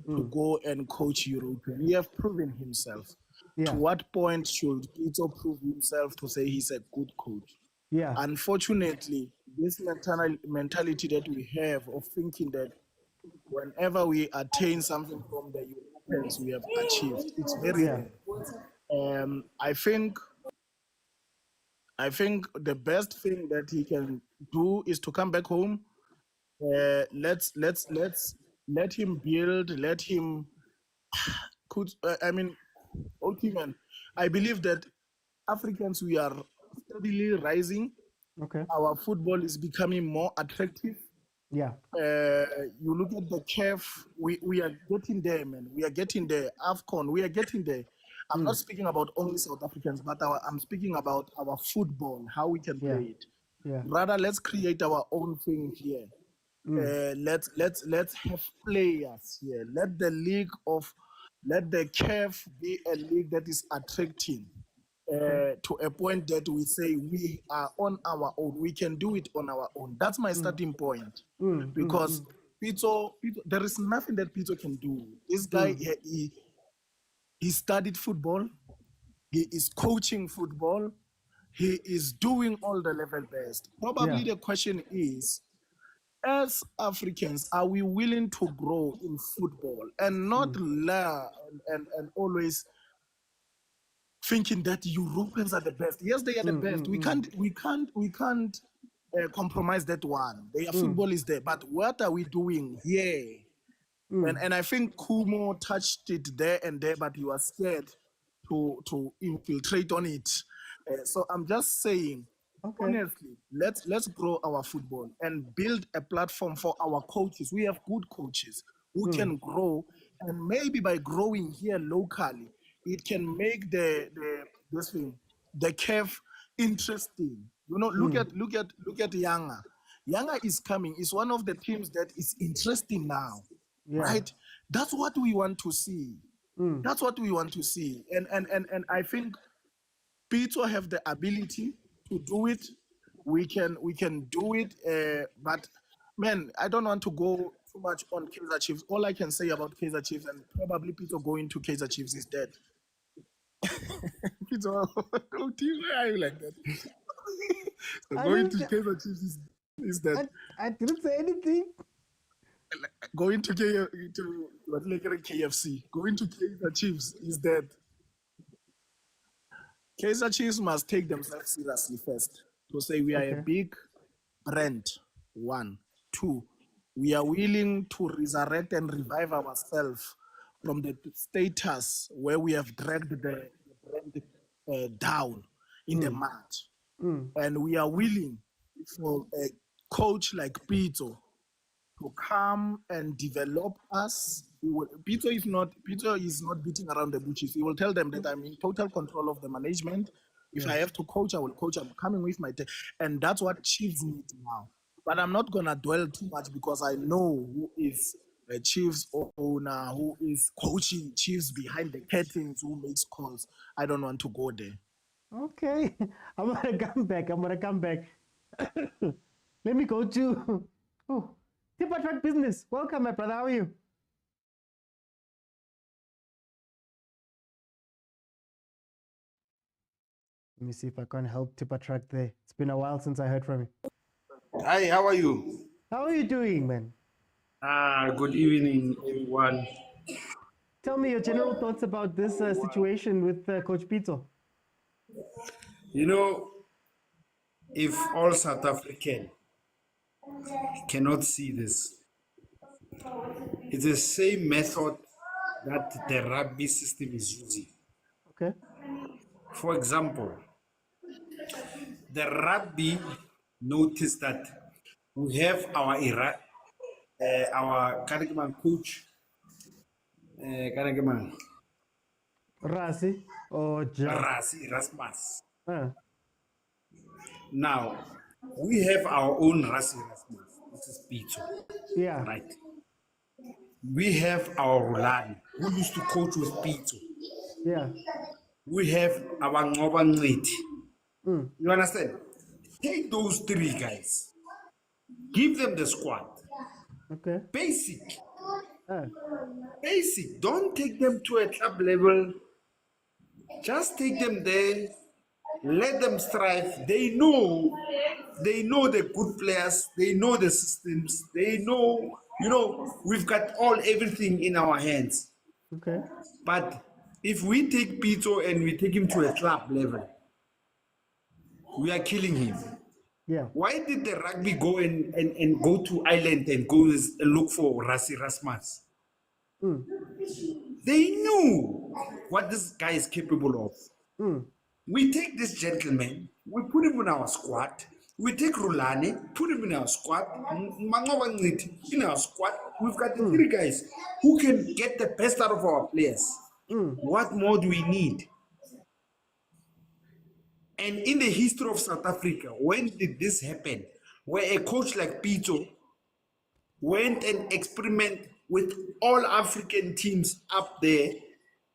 to go and coach European? He have proven himself. Yeah. To what point should Pitso prove himself to say he's a good coach? Yeah. Unfortunately, this mentality that we have of thinking that whenever we attain something from the Europeans, we have achieved. It's very rare. I think the best thing that he can do is to come back home. Let him build. Let him. Okay, man. I believe that Africans, we are steadily rising. Okay. Our football is becoming more attractive. Yeah. You look at the CAF, we are getting there, man. We are getting there. AFCON, we are getting there. I'm not speaking about only South Africans, but I'm speaking about our football, how we can play it. Yeah. Rather, let's create our own thing here. Let's have players here. Let the CAF be a league that is attracting. To a point that we say we are on our own. We can do it on our own. That's my starting point. Because Pitso, there is nothing that Pitso can do. This guy, he studied football. He is coaching football. He is doing all the level best. Probably the question is, as Africans, are we willing to grow in football and not learn and always thinking that Europeans are the best? Yes, they are the best. We can't compromise that one. Their football is there, but what are we doing here? And I think Kumo touched it there and there, but he was scared to infiltrate on it. So I'm just saying, honestly, let's grow our football and build a platform for our coaches. We have good coaches who can grow, and maybe by growing here locally, it can make the CAF interesting. Look at Yanga. Yanga is coming. It's one of the teams that is interesting now, right? That's what we want to see. That's what we want to see. And I think Pitso have the ability to do it. We can do it. But man, I don't want to go too much on Kaizer Chiefs. All I can say about Kaizer Chiefs, and probably Pitso going to Kaizer Chiefs, is dead. Pitso, don't you like that? So going to Kaizer Chiefs is dead. I didn't say anything. Going to KFC, going to Kaizer Chiefs is dead. Kaizer Chiefs must take themselves seriously first to say we are a big brand. 1, 2, we are willing to resurrect and revive ourselves from the status where we have dragged the brand down in the mud. And we are willing for a coach like Pitso to come and develop us. Pitso is not beating around the bushes. He will tell them that I'm in total control of the management. If I have to coach, I will coach. I'm coming with my and that's what Chiefs need now. But I'm not gonna dwell too much because I know who is a Chiefs owner, who is coaching Chiefs behind the curtains, who makes calls. I don't want to go there. Okay, I'm gonna come back. Let me go to Tipper Truck Business. Welcome, my brother. How are you? Let me see if I can help tip a track there. It's been a while since I heard from you. Hi, how are you? How are you doing, man? Good evening, everyone. Tell me your general thoughts about this situation with Coach Pitso. You know, if all South African cannot see this, it's the same method that the rugby system is using. Okay. For example, the rugby noticed that we have our Kanakiman coach, Kanakiman Rasi or Rasmus. Uh, Now, we have our own Rasmus. This is Pitso. yeah. Right. We have our Rulani, who used to coach with Pitso. Yeah. We have our Ngoba. You understand? Take those three guys, give them the squad. Okay. Basic. Uh, Basic. Don't take them to a club level. Just take them there. Let them strive. They know the good players. They know the systems. They know, we've got everything in our hands. okay. But if we take Pitso and we take him to a club level, we are killing him. Yeah. Why did the rugby go and go to Ireland and go and look for Rasmus? They knew what this guy is capable of. We take this gentleman, we put him in our squad. We take Rulani, put him in our squad. In our squad, we've got the three guys who can get the best out of our players. What more do we need? And in the history of South Africa, when did this happen? Where a coach like Pitso went and experimented with all African teams up there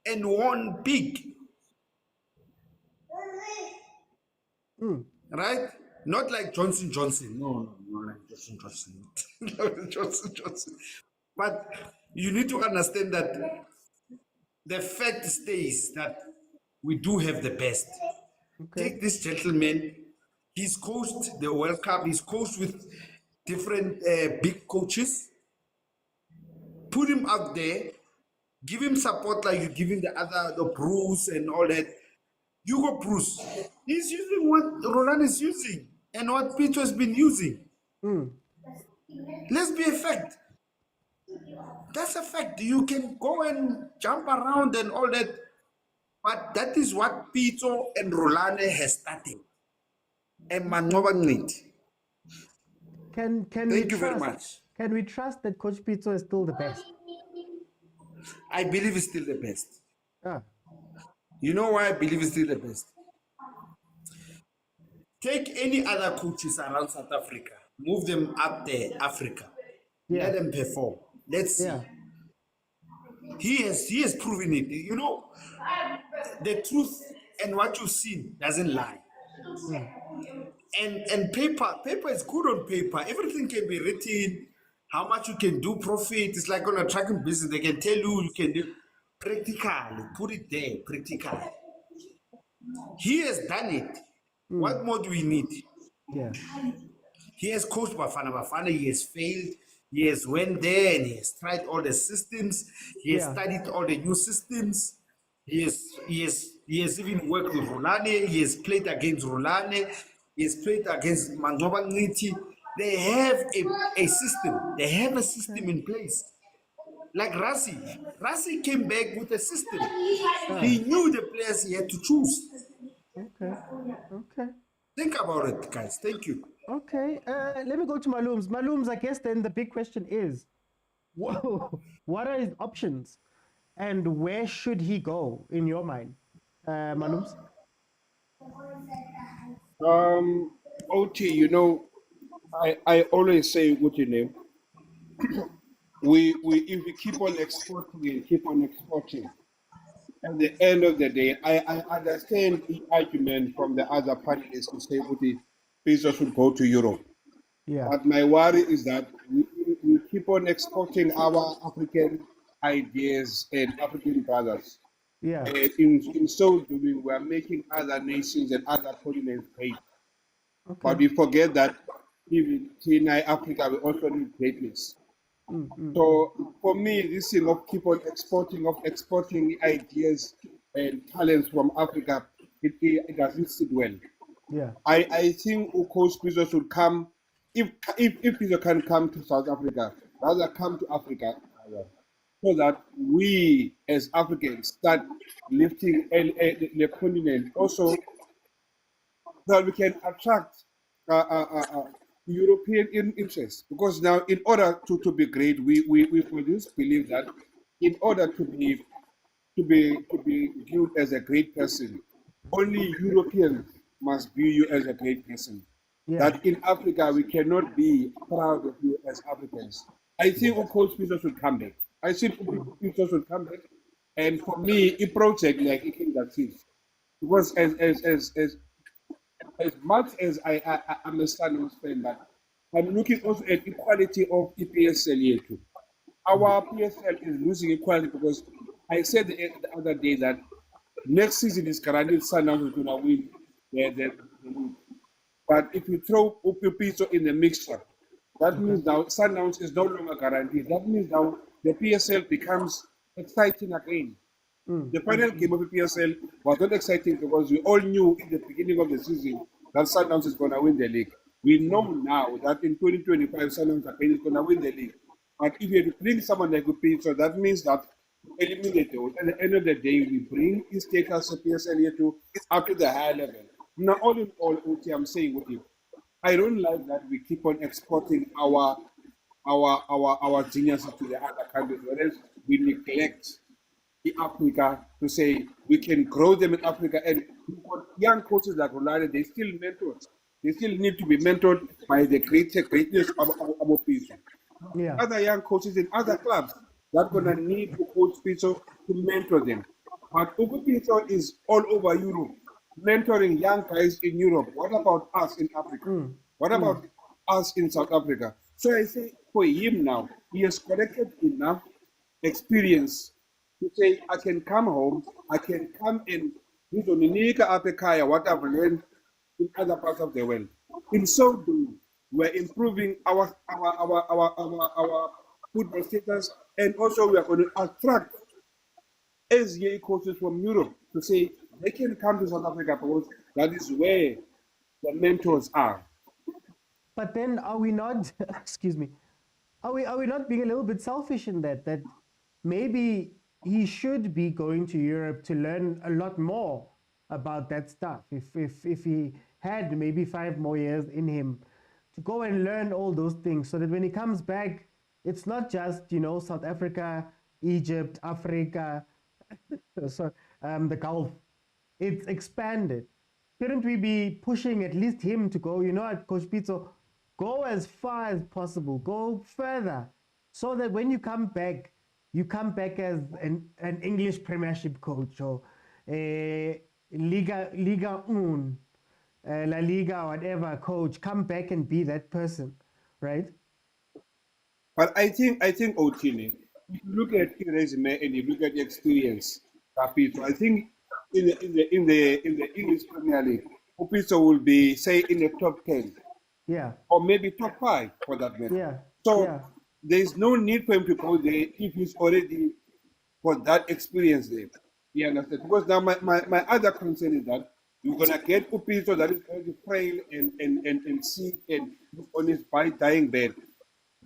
and won big. Right? Not like Johnson. No, like Johnson. But you need to understand that the fact stays that we do have the best. Okay. Take this gentleman, he's coached the World Cup, he's coached with different big coaches. Put him up there, give him support like you're giving the Bruce and all that. Hugo Bruce, he's using what Roland is using and what Pitso has been using. Let's be a fact. That's a fact. You can go and jump around and all that, but that is what Pitso and Rulani has started. And Mangoba Can Thank we you trust, very much. Can we trust that Coach Pitso is still the best? I believe he's still the best. Ah. You know why I believe he's still the best? Take any other coaches around South Africa, move them up there, Africa. Yeah. Let them perform. Let's see. Yeah. He has proven it. You know, the truth and what you've seen doesn't lie. And paper is good on paper. Everything can be written. How much you can do profit. It's like on a tracking business. They can tell you can do practically. Put it there, practically. He has done it. What more do we need? Yeah. He has coached Bafana. He has failed. He has went there and he has tried all the systems. He has studied all the new systems. He has even worked with Rulani. He has played against Rulani. He has played against Mangoba Ngiti. They have a system. They have a system in place. Like Rasi. Rasi came back with a system. He knew the players he had to choose. Okay. Think about it, guys. Thank you. Okay. Let me go to Malooms. Malooms, I guess then the big question is, what are his options? And where should he go, in your mind? Malooms? OT, you know, I always say what you name. If we keep on exporting and keep on exporting, at the end of the day, I understand the argument from the other parties to say what the Pitso should go to Europe. Yeah. But my worry is that we keep on exporting our African ideas and African brothers. Yeah. And in so doing, we are making other nations and other continents great. But we forget that even in Africa, we also need greatness. So for me, this thing of keep on exporting ideas and talents from Africa, it doesn't sit well. Yeah. I think Coach Pitso should come, if Pitso can come to South Africa, rather come to Africa, so that we as Africans start lifting the continent. Also, that we can attract European interest. Because now, in order to be great, we produce believe that in order to be viewed as a great person, only Europeans must view you as a great person. Yeah. That in Africa we cannot be proud of you as Africans. I think Coach Pitso should come back. I think Pitso should come back. And for me, a project like Kaizer Chiefs, because as much as I understand what's saying, but I'm looking also at equality of EPSL here too. Our PSL is losing equality because I said the other day that next season is guaranteed Sundowns is going to win the league. But if you throw Pitso in the mixture, that means now Sundowns is no longer guaranteed. That means now the PSL becomes exciting again. The final game of the PSL was not exciting because we all knew in the beginning of the season that Sundowns is going to win the league. We know now that in 2025 Sundowns is going to win the league. But if you bring someone like Pitso, that means that eliminate those. At the end of the day, we bring his takers to PSL here to up to the higher level. Now, all in all, I'm saying with you, I don't like that we keep on exporting our geniuses to the other countries, whereas we neglect in Africa to say we can grow them in Africa. And young coaches like Rulani, they still mentors. They still need to be mentored by the greatness of Pitso. Yeah. Other young coaches in other clubs that gonna need to coach Pitso to mentor them. But Pitso is all over Europe, mentoring young guys in Europe. What about us in Africa? What about us in South Africa? So I say for him now, he has collected enough experience to say, I can come home, I can come and use what I've learned in other parts of the world. In so doing, we're improving our football status, and also we are going to attract SGA coaches from Europe to say they can come to South Africa because that is where the mentors are. But then are we not, excuse me, are we not being a little bit selfish in that maybe he should be going to Europe to learn a lot more about that stuff if he had maybe 5 more years in him to go and learn all those things, so that when he comes back, it's not just, South Africa, Egypt, Africa, so, the Gulf. It's expanded. Shouldn't we be pushing at least him to go, Coach Pitso, go as far as possible, go further, so that when you come back as an English Premiership coach or Liga 1, La Liga, whatever coach, come back and be that person, right? But I think Otini, if you look at his resume and you look at the experience, Pitso, I think in the English Premier League, Pitso will be, say, in the top 10. Yeah. Or maybe top 5 for that matter. Yeah. So there is no need for him to go there if he's already got that experience there. You understand? Because now my other concern is that you're gonna get Pitso that is going to frail and sick and on his dying bed.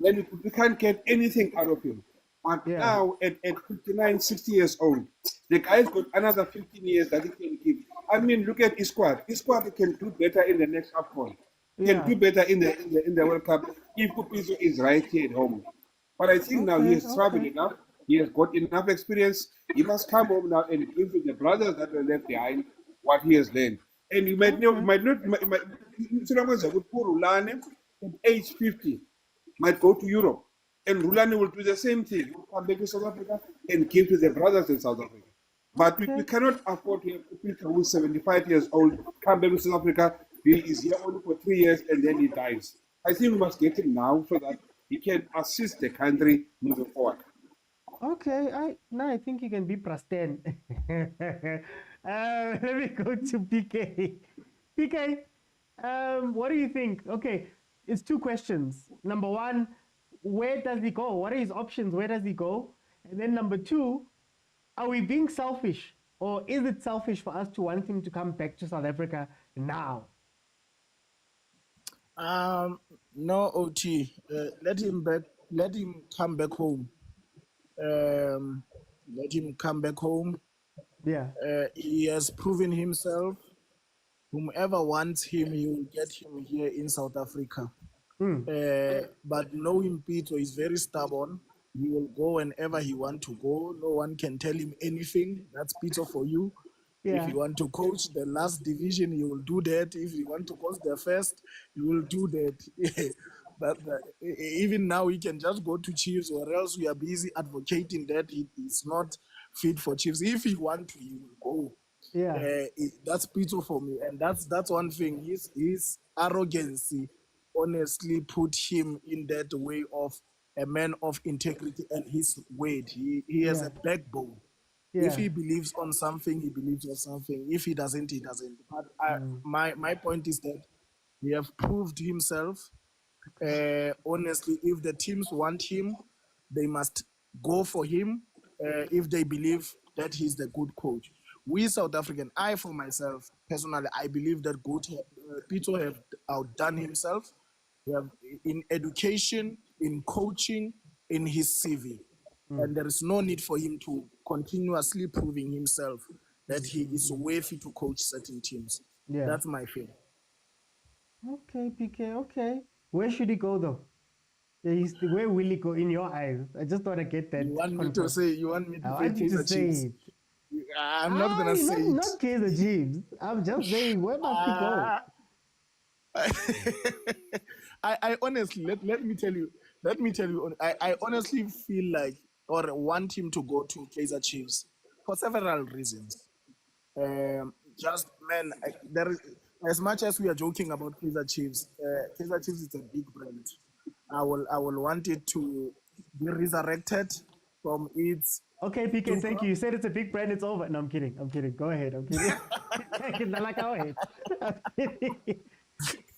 Then you can't get anything out of him. But now at 59, 60 years old, the guy's got another 15 years that he can give. I mean, look at his squad. His squad can do better in the next AFCON. Can do better in the World Cup if Pitso is right here at home. But I think now he has traveled enough. He has got enough experience. He must come home now and give to the brothers that were left behind what he has learned. And you might not. Rulani at age 50 might go to Europe, and Rulani will do the same thing. He'll come back to South Africa and give to the brothers in South Africa. But we cannot afford to have Pitso who is 75 years old come back to South Africa. He is here only for 3 years and then he dies. I think we must get him now so that he can assist the country moving forward. Okay, now I think you can be +10. Let me go to PK. PK, what do you think? Okay, it's two questions. Number one, where does he go? What are his options? Where does he go? And then number two, are we being selfish? Or is it selfish for us to want him to come back to South Africa now? No, OT. Let him back. Let him come back home. Let him come back home. Yeah. He has proven himself. Whomever wants him, he will get him here in South Africa. But knowing Pitso is very stubborn. He will go whenever he want to go. No one can tell him anything. That's Pitso for you. Yeah. If you want to coach the last division, you will do that. If you want to coach the first, you will do that. but even now, he can just go to Chiefs, or else we are busy advocating that he is not fit for Chiefs. If he want to, he will go. Yeah. That's Pitso for me, and that's one thing. His arrogancy honestly put him in that way of a man of integrity and his weight. He has a backbone. If he believes on something, he believes on something. If he doesn't, he doesn't. But my point is that he have proved himself. Honestly, if the teams want him, they must go for him if they believe that he's the good coach. We South African, I for myself, personally, I believe that Pitso have outdone himself. He have in education, in coaching, in his CV. And there is no need for him to continuously proving himself that he is worthy to coach certain teams. Yeah. That's my feeling. Okay, PK, okay. Where should he go though? Where will he go in your eyes? I just want to get that. You want me to say? You want me to I want you to say it. I'm not gonna say it. Not Kaizer Chiefs. I'm just saying, where must he go? I honestly let me tell you. I honestly feel like or want him to go to Kaizer Chiefs for several reasons. Just man, there is, as much as we are joking about Kaizer Chiefs is a big brand. I will want it to be resurrected from its. Okay, PK, thank you. You said it's a big brand. It's over. No, I'm kidding. Go ahead. I'm kidding. Go ahead.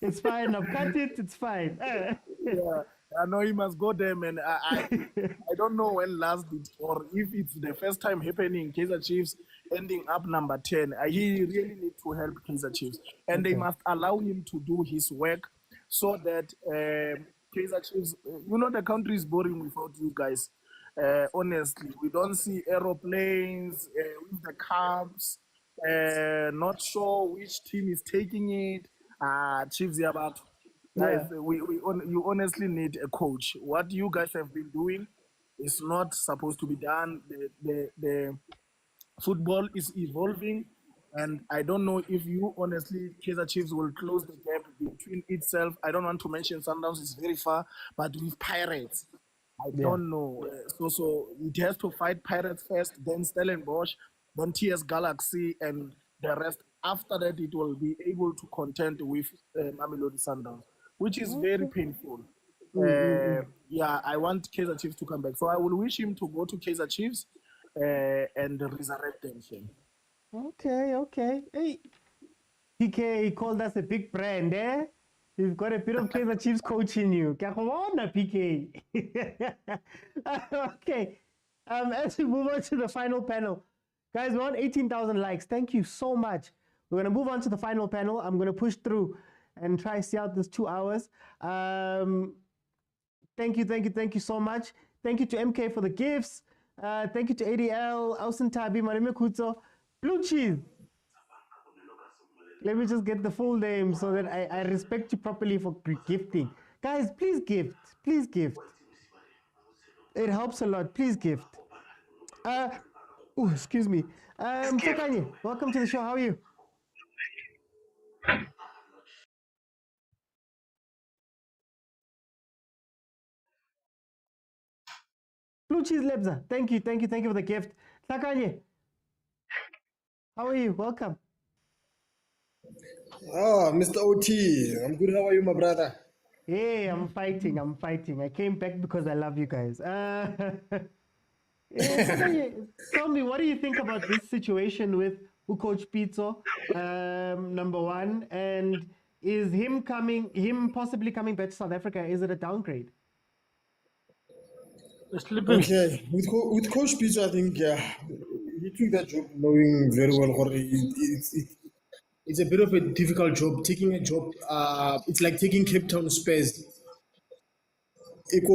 It's fine. I've cut it. It's fine. Yeah, I know he must go there, man. I don't know when last it or if it's the first time happening. Kaizer Chiefs ending up number 10. He really need to help Kaizer Chiefs, and they must allow him to do his work so that Kaizer Chiefs. The country is boring without you guys. Honestly, we don't see aeroplanes with the cabs. Not sure which team is taking it. Chiefs Yabat. Guys, you honestly need a coach. What you guys have been doing is not supposed to be done. The football is evolving, and I don't know if you honestly, Kaizer Chiefs will close the gap between itself. I don't want to mention Sundowns is very far, but with Pirates, I don't know. So it has to fight Pirates first, then Stellenbosch, then TS Galaxy, and the rest. After that, it will be able to contend with Mamelodi Sundowns, which is very painful. Yeah, I want Kaizer Chiefs to come back. So I will wish him to go to Kaizer Chiefs and resurrect them. Okay. Hey, PK called us a big brand, eh? You've got a bit of Kaizer Chiefs coach in you. PK. Okay. As we move on to the final panel, guys, we're on 18,000 likes. Thank you so much. We're going to move on to the final panel. I'm going to push through and try to see out this 2 hours. Thank you so much. Thank you to MK for the gifts. Thank you to ADL, Ausen Tabi, Marime Kutso, Blue Cheese. Let me just get the full name so that I respect you properly for gifting. Guys, please gift. Please gift. It helps a lot. Please gift. Excuse me. Khanye, welcome to the show. How are you? Blue Cheese Lebza, thank you for the gift. Khanye, how are you? Welcome. Mr. OT, I'm good. How are you, my brother? Hey, I'm fighting. I came back because I love you guys. Tell me, what do you think about this situation with Coach Pitso, number one, and is him possibly coming back to South Africa? Is it a downgrade? Okay, with Coach Pitso, I think he took that job knowing very well it's a bit of a difficult job. Taking a job, it's like taking Cape Town Spurs. And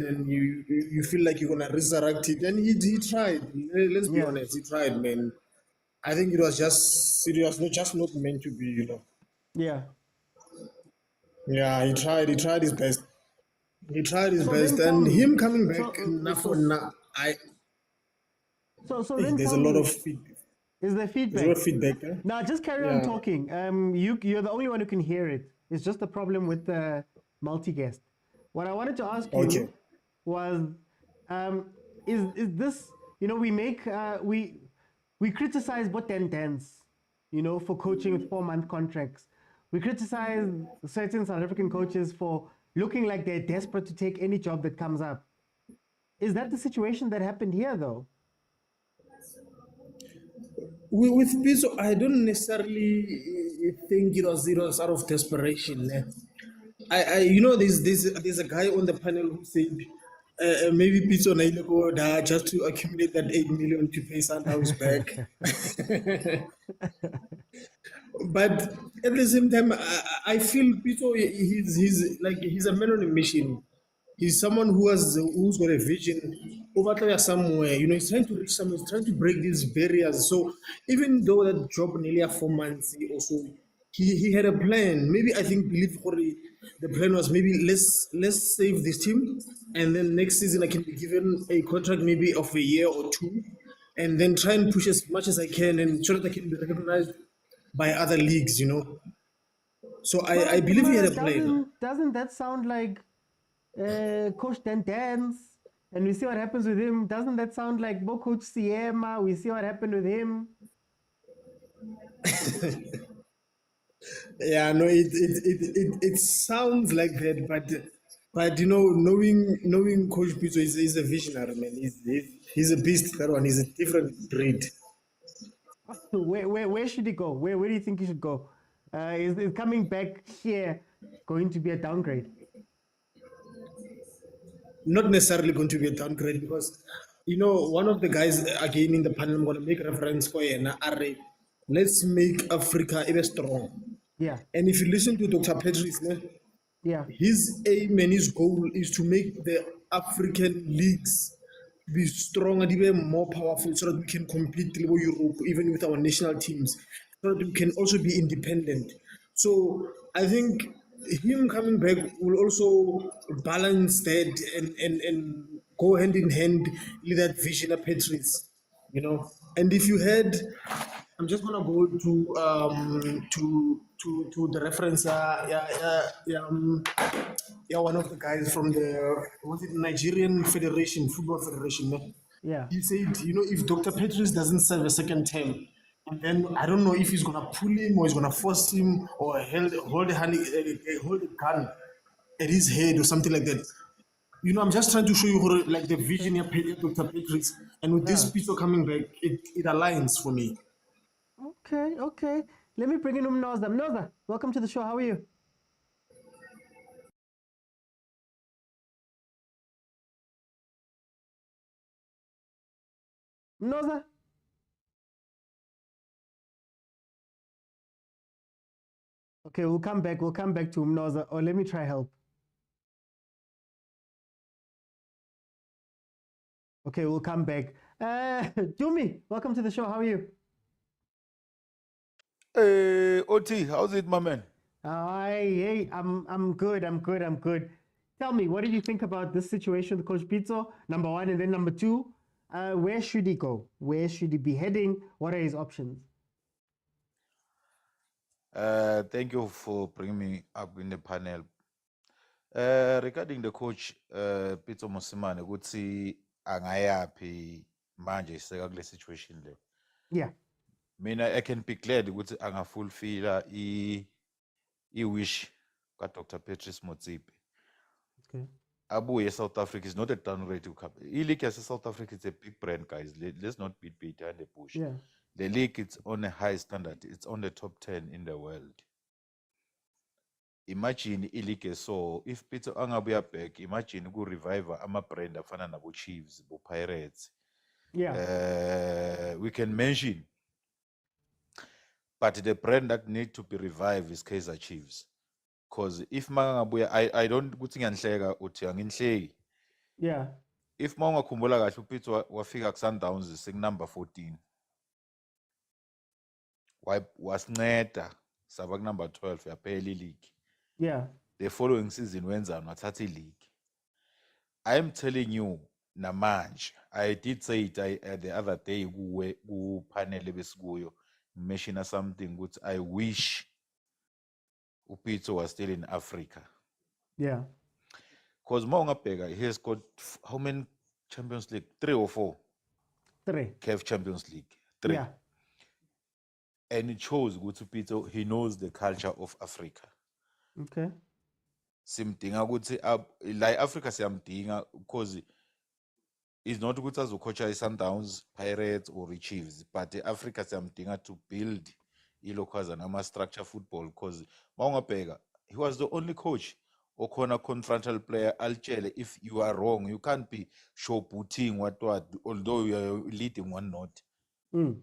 then you feel like you're gonna resurrect it, and he tried. Let's be honest, he tried, man. I think it was not meant to be, you know. Yeah. Yeah, he tried his best. He tried his best, and him coming back there's a lot of feedback. Is there feedback? There's a lot of feedback. Eh? Now, just carry on talking. You're the only one who can hear it. It's just a problem with the multi-guest. What I wanted to ask you was, is this, you know, we criticize Botentens, you know, for coaching with 4-month contracts. We criticize certain South African coaches for looking like they're desperate to take any job that comes up. Is that the situation that happened here, though? With Pitso, I don't necessarily think it was out of desperation. You know, there's a guy on the panel who said maybe Pitso naile go da just to accumulate that 8 million to pay Sundowns back. But at the same time, I feel Pitso he's a man on a mission. He's someone who's got a vision over there somewhere. You know, he's trying to reach somewhere. He's trying to break these barriers. So even though that job nearly 4 months, he had a plan. Maybe I believe the plan was maybe let's save this team, and then next season I can be given a contract maybe of a year or two, and then try and push as much as I can, and so that I can be recognized by other leagues. You know. So I believe he had a plan. Doesn't that sound like Coach Dance, and we see what happens with him? Doesn't that sound like Coach Siema? We see what happened with him. Yeah, no, it sounds like that, but you know, knowing Coach Pitso is a visionary, man. He's a beast. That one, he's a different breed. Where should he go? Where do you think he should go? Is coming back here going to be a downgrade? Not necessarily going to be a downgrade, because you know, one of the guys again in the panel, I'm going to make reference for let's make Africa even strong. Yeah. And if you listen to Dr. Patrice, his aim and his goal is to make the African leagues be strong and even more powerful, so that we can compete with Europe, even with our national teams, so that we can also be independent. So I think him coming back will also balance that and go hand in hand with that vision of Patrice, you know. And if you had, I'm just gonna go to the reference. One of the guys from the Nigerian Federation, Football Federation. Yeah. He said, you know, if Dr. Patrice doesn't serve a second term, and then I don't know if he's gonna pull him or he's gonna force him or hold a gun at his head or something like that. You know, I'm just trying to show you like the vision of Dr. Patrice, and with this Pitso coming back, it aligns for me. Okay. Let me bring in Mnoza. Mnoza, welcome to the show. How are you? Mnoza? Okay, we'll come back to Mnoza. Or let me try help. Okay, we'll come back. Dumi, welcome to the show. How are you? Hey, OT, how's it, my man? Hey, I'm good. Tell me, what did you think about this situation with Coach Pitso, number one, and then number two, where should he go? Where should he be heading? What are his options? Thank you for bringing me up in the panel. Regarding the coach, Pitso Mosimane, ukuthi angayaphi manje iseka kule situation le. Yeah. Mina I can be glad ukuthi angafulfilla I wish ka Dr. Patrice Motsepe. Okay. abuye South Africa is not a downgrade to cup. League as South Africa is a big brand, guys. Let's not beat behind the bush. Yeah. The league it's on a high standard. It's on the top 10 in the world. Imagine league so if Pitso angabuya back, imagine ku revive ama brand afana nabo Chiefs, bo Pirates. Yeah. We can mention, but the brand that need to be revived is Kaizer Chiefs. Because if mangabuya, I don't kuthi ngiyanhleka uthi anginhleki. Yeah. If mawungakhumbula kahle uPitso wafika ku Sundowns sekunumber 14. Wasinceda saba ku number 12 yaphela league. Yeah. The following season wenzani wathatha league. I am telling you namanje, I did say it the other day ku panel ebesikuyo mention something which I wish uPitso was still in Africa. Yeah. Because Maungapega, he has got how many Champions League? 3 or 4? 3. CAF Champions League. 3. Yeah. And it shows Pitso, he knows the culture of Africa. Okay. Simdinga ukuthi like Africa siyamdinga because it's not ukuthi azocoacha i-Sundowns, Pirates or Chiefs, but Africa siyamdinga to build ilokwaza nama structure football because mawungabheka, he was the only coach okhona confrontal player altshele if you are wrong, you can't be showboating what although you are leading 1-0.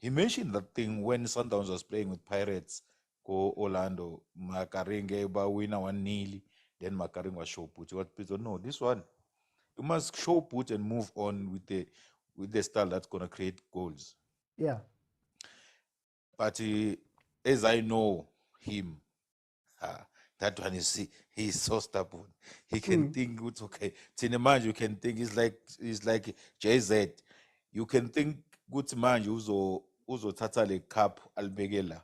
He mentioned that thing when Sundowns was playing with Pirates go Orlando, Makaringe ba winner 1-0, then Makaringe was showboat. What Pitso? No, this one you must showboat and move on with the style that's gonna create goals. Yeah. But as I know him, that one is he's so stubborn. He can think it's okay. Tinemanj, you can think he's like JZ. You can think good man uzo tata le cup albegela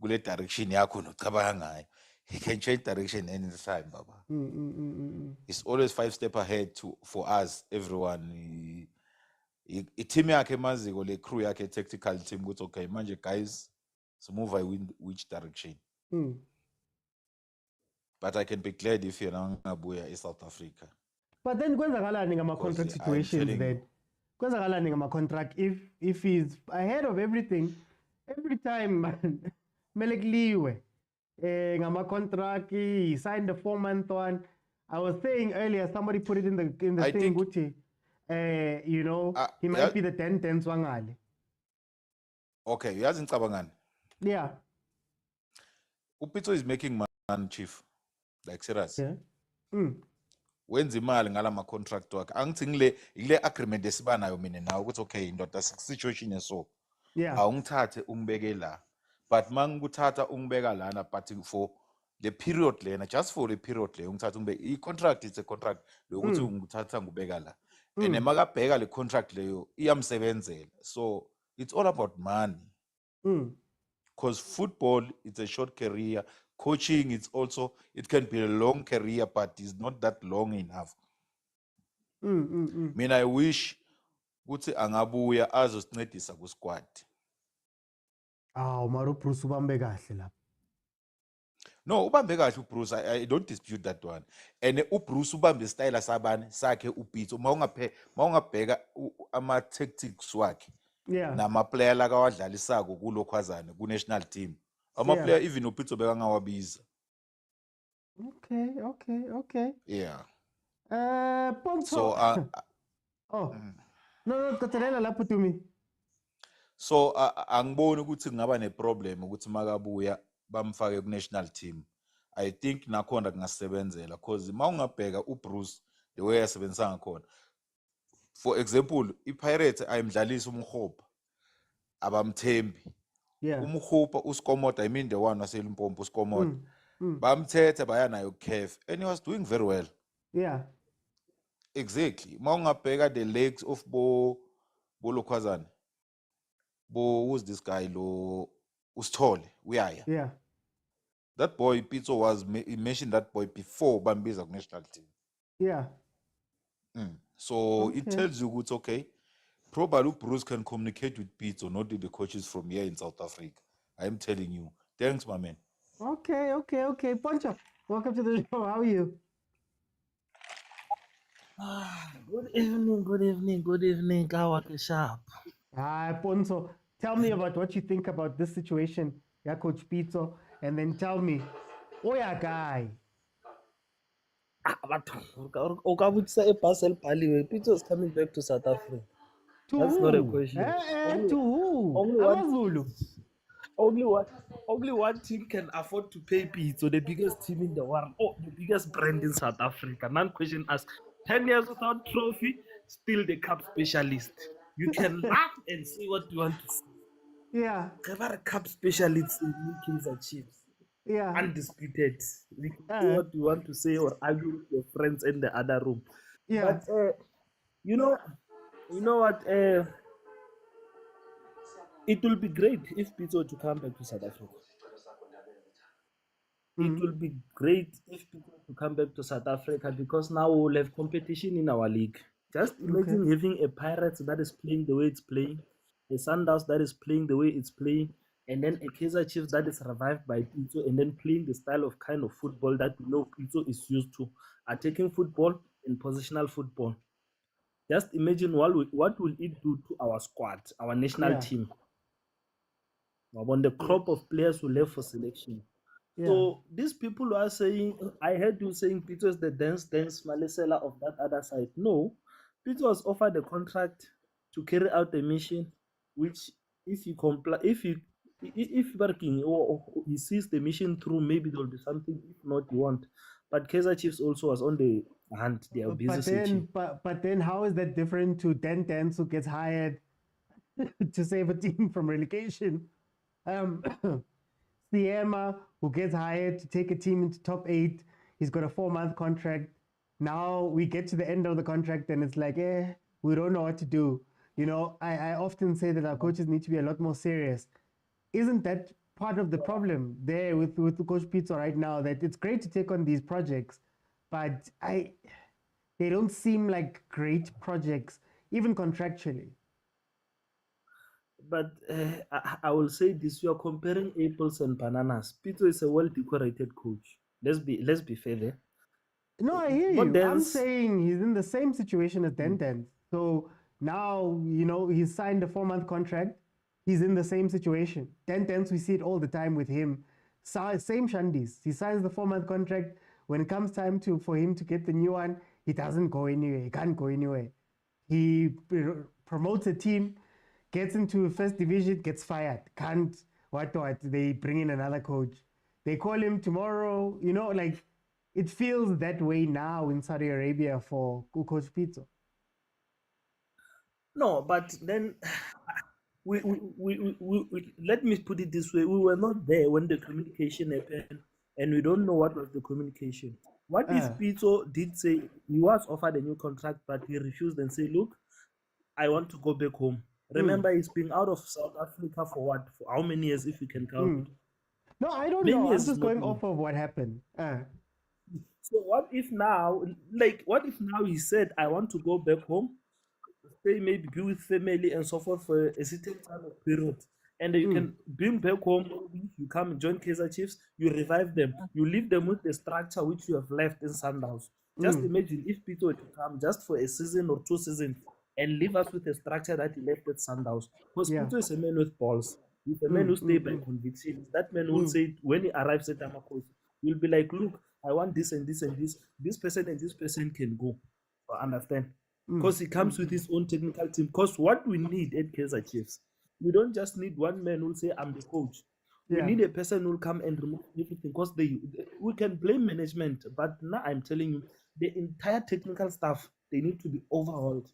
kule direction yakho nocabanga ngayo. He can change direction anytime, baba. He's always 5 steps ahead for us, everyone. Team yakhe maziko le crew yakhe tactical team ukuthi okay manje guys, so move in which direction. But I can be glad if you're ngabuya in South Africa. But then kwenzakalani ngama contract situations then? Kwenzakalani ngama contract if he's ahead of everything every time melekliwe ngama contract he signed the 4-month one. I was saying earlier somebody put it in the thing ukuthi you know he might be the 10-10 swangale. Okay, uyazi ngicabangani? Yeah. uPitso is making money, chief. Like serious. Yeah. Wenza imali ngalama contract wakhe. Angithi ngile agreement esiba nayo mina nawe ukuthi okay indoda situation eso. Yeah. Awungithathe ungibeke la. But mangikuthatha ungibeka lana but for the period lena, just for the period le ungithatha ungibeke i-contract, it's a contract lokuthi ungithatha ngubeka la. And emakabheka le contract leyo iyamsebenzela. So it's all about money. Because football it's a short career. Coaching it can be a long career, but it's not that long enough. Mina I wish ukuthi angabuya azosincedisa ku squad. Maro Bruce ubambe kahle lapha. No, ubambe kahle uBruce, I don't dispute that one. And uBruce ubambe style sabani sakhe uPitso mawungabheka ama tactics wakhe. Yeah. Nama player la kawadlalisako kulokhwazana ku national team. Ama player even uPitso bekangawabiza. Okay. Yeah. Ponto. So No, qedelela lapho to me. So angiboni ukuthi kungaba neproblem ukuthi makabuya bamfake ku national team. I think nakhona kungasebenzela because mawungabheka uBruce the way asebenzisa ngakhona. For example, iPirates ayimdlalisa umhopa abamthembi. Yeah. Umhopa uSkomoda, I mean the one waseLimpopo uSkomoda. Bamthethe baya nayo CAF and he was doing very well. Yeah. Exactly. Mawungabheka the legs of Bo Lokhwazana. Who's this guy? Ustole. Uyaya. Yeah. That boy Pitso he mentioned that boy before Bambiza national team. Yeah. So it tells you it's okay. Probably Bruce can communicate with Pitso, not with the coaches from here in South Africa. I am telling you. Thanks, my man. Okay. Poncho, welcome to the show. How are you? Good evening, good evening, good evening, Kawake Sharp. Ponzo, tell me about what you think about this situation, yeah, Coach Pitso, and then tell me, oh yeah, guy. But Okabucha a parcel paliwe. Pitso is coming back to South Africa. To That's not a who? question. To who? Only Amazulu. Only one team can afford to pay Pitso, the biggest team in the world, the biggest brand in South Africa. None question asked. 10 years without trophy, still the cup specialist. You can laugh and say what you want to say. Yeah. Cover cup specialists in Kaizer Chiefs. Yeah. Undisputed. We can say what you want to say or argue with your friends in the other room. Yeah. But you know what? It will be great if Pitso to come back to South Africa. It will be great if people to come back to South Africa because now we'll have competition in our league. Just imagine having a Pirates that is playing the way it's playing, a Sundowns that is playing the way it's playing, and then a Kaizer Chiefs that is survived by Pitso, and then playing the style of kind of football that we know Pitso is used to, attacking football and positional football. Just imagine what will it do to our squad, our national team. On the crop of players we left for selection. So these people who are saying, I heard you saying Pitso is the dance Malesela of that other side. No, Pitso was offered a contract to carry out a mission, which if he comply, if working or he sees the mission through, maybe there will be something. If not, he won't. But Kaizer Chiefs also was on the hunt. They are busy searching. But then how is that different to Dance who gets hired to save a team from relegation? Siema, who gets hired to take a team into top 8, he's got a 4-month contract. Now we get to the end of the contract and it's like, we don't know what to do. You know, I often say that our coaches need to be a lot more serious. Isn't that part of the problem there with Coach Pitso right now, that it's great to take on these projects, but they don't seem like great projects, even contractually. But I will say this: you are comparing apples and bananas. Pitso is a well-decorated coach. Let's be fair there. No, I hear you. I'm saying he's in the same situation as Dentens. So now, you know, he's signed a 4-month contract. He's in the same situation. Dentens, we see it all the time with him. Same shandies. He signs the 4-month contract. When it comes time for him to get the new one, he doesn't go anywhere. He can't go anywhere. He promotes a team, gets into first division, gets fired. Can't, what, they bring in another coach. They call him tomorrow, you know, like, it feels that way now in Saudi Arabia for Coach Pitso. No, but then we let me put it this way: we were not there when the communication happened, and we don't know what was the communication. What if Pitso did say he was offered a new contract, but he refused and said, "Look, I want to go back home." Remember, he's been out of South Africa for what? For how many years, if you can count? No, I don't know. I'm just going off of what happened. So what if now he said, I want to go back home, stay, maybe be with family and so forth for a certain time of period. And you can bring back home, you come and join Kaizer Chiefs, you revive them, you leave them with the structure which you have left in Sundowns. Just imagine if Pitso were to come just for a season or 2 seasons and leave us with a structure that he left at Sundowns. Because Pitso is a man with balls. He's a man who stays by conviction. That man will say, when he arrives at Amakos, he'll be like, look, I want this and this and this. This person and this person can go. Understand? Because he comes with his own technical team. Because what we need at Kaizer Chiefs, we don't just need one man who will say, I'm the coach. We need a person who will come and remove everything. Because we can blame management, but now I'm telling you, the entire technical staff, they need to be overhauled.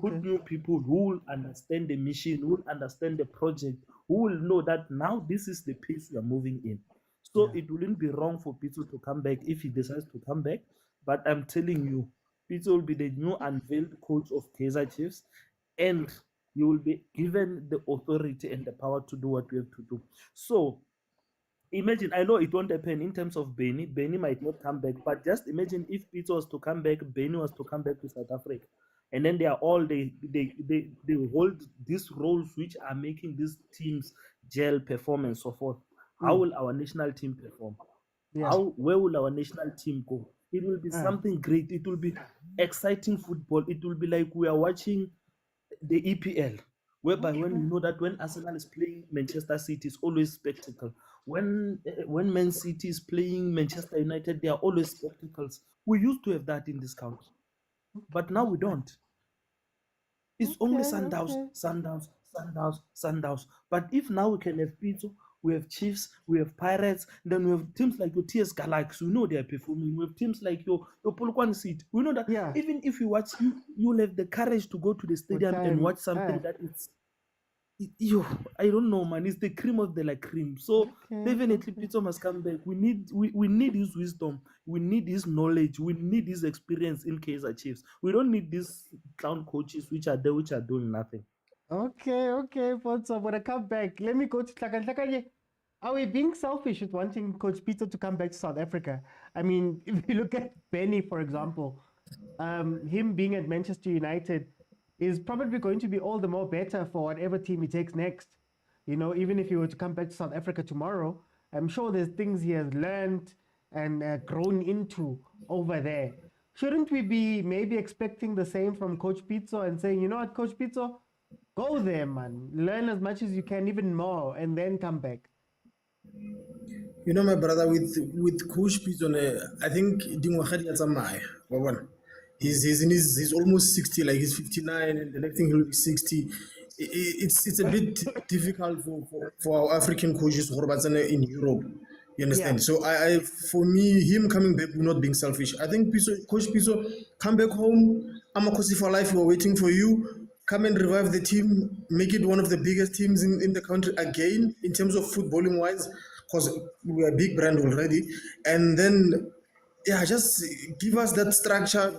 Put new people who will understand the mission, who will understand the project, who will know that now this is the pace we are moving in. So it wouldn't be wrong for Pitso to come back if he decides to come back. But I'm telling you, Pitso will be the new unveiled coach of Kaizer Chiefs, and you will be given the authority and the power to do what you have to do. So imagine, I know it won't happen in terms of Benny. Benny might not come back, but just imagine if Pitso was to come back, Benny was to come back to South Africa. And then they are all, they hold these roles which are making these teams gel, perform, and so forth. How will our national team perform? Where will our national team go? It will be something great. It will be exciting football. It will be like we are watching the EPL, whereby when you know that when Arsenal is playing Manchester City, it's always spectacle. When Man City is playing Manchester United, they are always spectacles. We used to have that in this country, but now we don't. It's only Sundowns. But if now we can have Pitso, we have Chiefs, we have Pirates, then we have teams like your TS Galaxy, we know they are performing. We have teams like your Polokwane City. We know that even if you watch, you will have the courage to go to the stadium and watch something that I don't know, man. It's the cream of the cream. So definitely Pitso must come back. We need his wisdom. We need his knowledge. We need his experience in Kaizer Chiefs. We don't need these clown coaches which are doing nothing. Okay, but I'm gonna come back. Let me go to Tlakanye. Are we being selfish with wanting Coach Pitso to come back to South Africa? I mean, if you look at Benny, for example, him being at Manchester United is probably going to be all the more better for whatever team he takes next. You know, even if he were to come back to South Africa tomorrow, I'm sure there's things he has learned and grown into over there. Shouldn't we be maybe expecting the same from Coach Pitso and saying, you know what, Coach Pitso, go there, man. Learn as much as you can, even more, and then come back. You know, my brother, with Coach Pitso, I think he's almost 60, like he's 59, and the next thing he'll be 60. It's a bit difficult for our African coaches in Europe. You understand? So I for me, him coming back, we're not being selfish. I think Coach Pitso, come back home. I'm a coach for life. We're waiting for you. Come and revive the team, make it one of the biggest teams in the country again in terms of footballing wise, because we're a big brand already. And then, just give us that structure.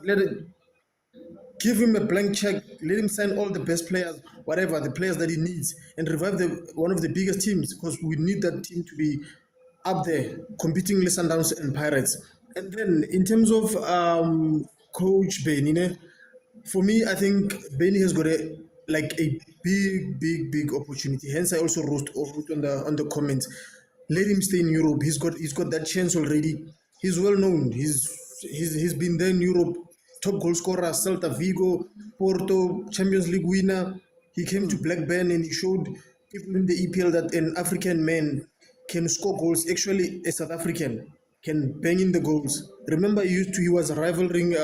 Give him a blank check. Let him sign all the best players, whatever the players that he needs, and revive one of the biggest teams, because we need that team to be up there competing with Sundowns and Pirates. And then in terms of Coach Benny, for me, I think Benny has got a big opportunity. Hence, I also wrote on the comments. Let him stay in Europe. He's got that chance already. He's well known. He's been there in Europe. Top goal scorer, Celta Vigo, Porto, Champions League winner. He came to Blackburn and he showed people in the EPL that an African man can score goals. Actually, a South African can bang in the goals. Remember, he was rivaling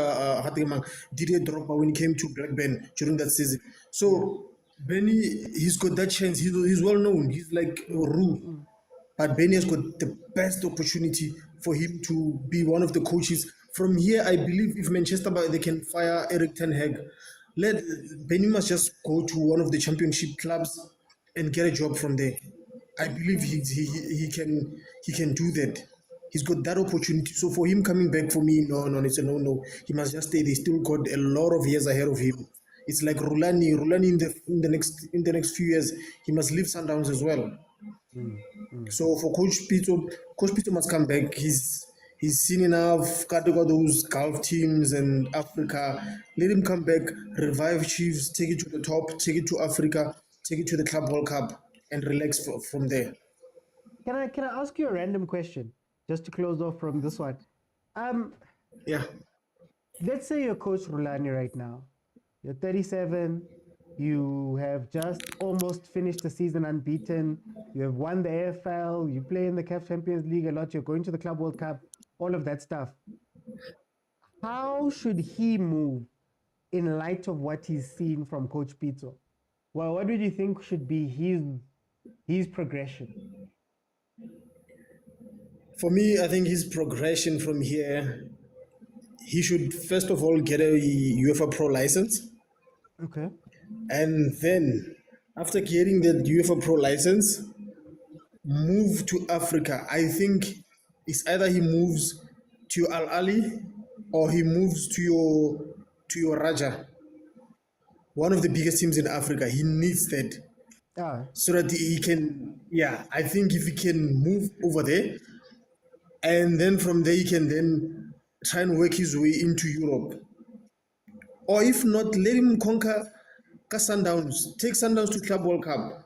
Didier Drogba when he came to Blackburn during that season. So Benny, he's got that chance. He's well known. He's like Ru. But Benny has got the best opportunity for him to be one of the coaches. From here, I believe if Manchester, they can fire Erik ten Hag, Benny must just go to one of the championship clubs and get a job from there. I believe he can do that. He's got that opportunity. So for him coming back, for me, no, it's a no. He must just stay. They still got a lot of years ahead of him. It's like Rulani in the next few years, he must leave Sundowns as well. So for Coach Pitso must come back. He's seen enough, got those Gulf teams and Africa. Let him come back, revive Chiefs, take it to the top, take it to Africa, take it to the Club World Cup, and relax from there. Can I ask you a random question, just to close off from this one? Yeah. Let's say you're Coach Rulani right now. You're 37. You have just almost finished the season unbeaten. You have won the AFL. You play in the CAF Champions League a lot. You're going to the Club World Cup. All of that stuff. How should he move in light of what he's seen from Coach Pitso? Well, what do you think should be his progression? For me, I think his progression from here, he should first of all get a UEFA Pro license. Okay. And then, after getting the UEFA Pro license, move to Africa. I think it's either he moves to Al Ahly or he moves to your Raja, one of the biggest teams in Africa. He needs that. So that he can, I think if he can move over there, and then from there he can then try and work his way into Europe. Or if not, let him conquer Sundowns, take Sundowns to Club World Cup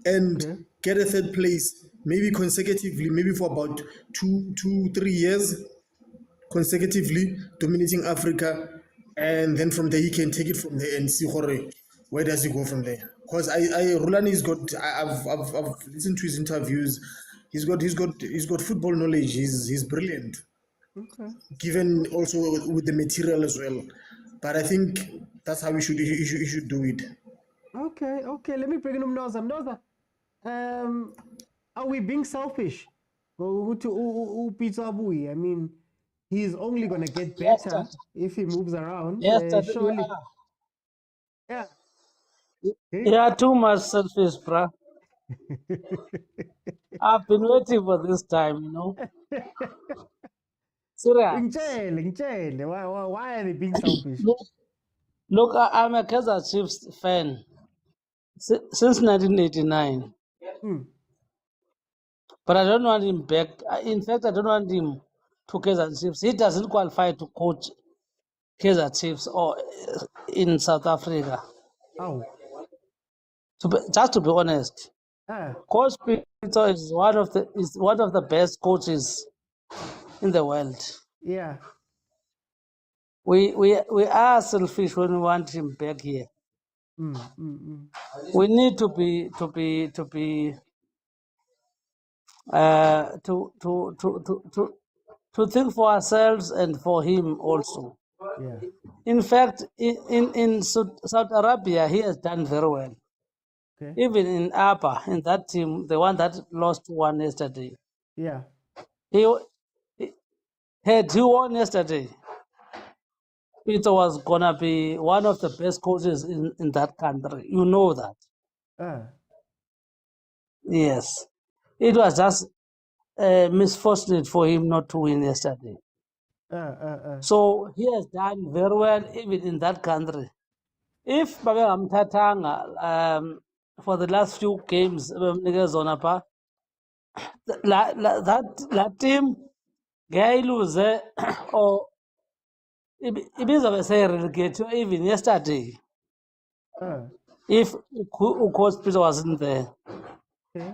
and get a third place, maybe consecutively, maybe for about 2-3 years consecutively, dominating Africa and then from there he can take it from there and see where does he go from there. Because Rulani has got, I've listened to his interviews. He's got football knowledge. He's brilliant. Okay. Given also with the material as well. But I think that's how he should do it. Okay. Let me bring in Mnoza. Mnoza, are we being selfish? I mean, he's only gonna get better if he moves around. Surely. Yeah. Yeah, too much selfish, bruh. I've been waiting for this time, you know. Serious. Ngitshele, why are they being selfish? Look, I'm a Kaizer Chiefs fan since 1989. But I don't want him back. In fact, I don't want him to Kaizer Chiefs. He doesn't qualify to coach Kaizer Chiefs or in South Africa. Oh. Just to be honest, Ah. Coach Pitso is one of the best coaches in the world. Yeah. We are selfish when we want him back here. We need to think for ourselves and for him also. Yeah. In fact, in Saudi Arabia, he has done very well. Okay. Even in APA, in that team, the one that lost 1 yesterday, Yeah. had he won yesterday, Peter was gonna be one of the best coaches in that country. You know that. Yes. It was just misfortunate for him not to win yesterday. So he has done very well even in that country. If Babengam Tatanga for the last few games that team guy lose or it is a say relegate even yesterday. If Coach Peter wasn't there. Okay.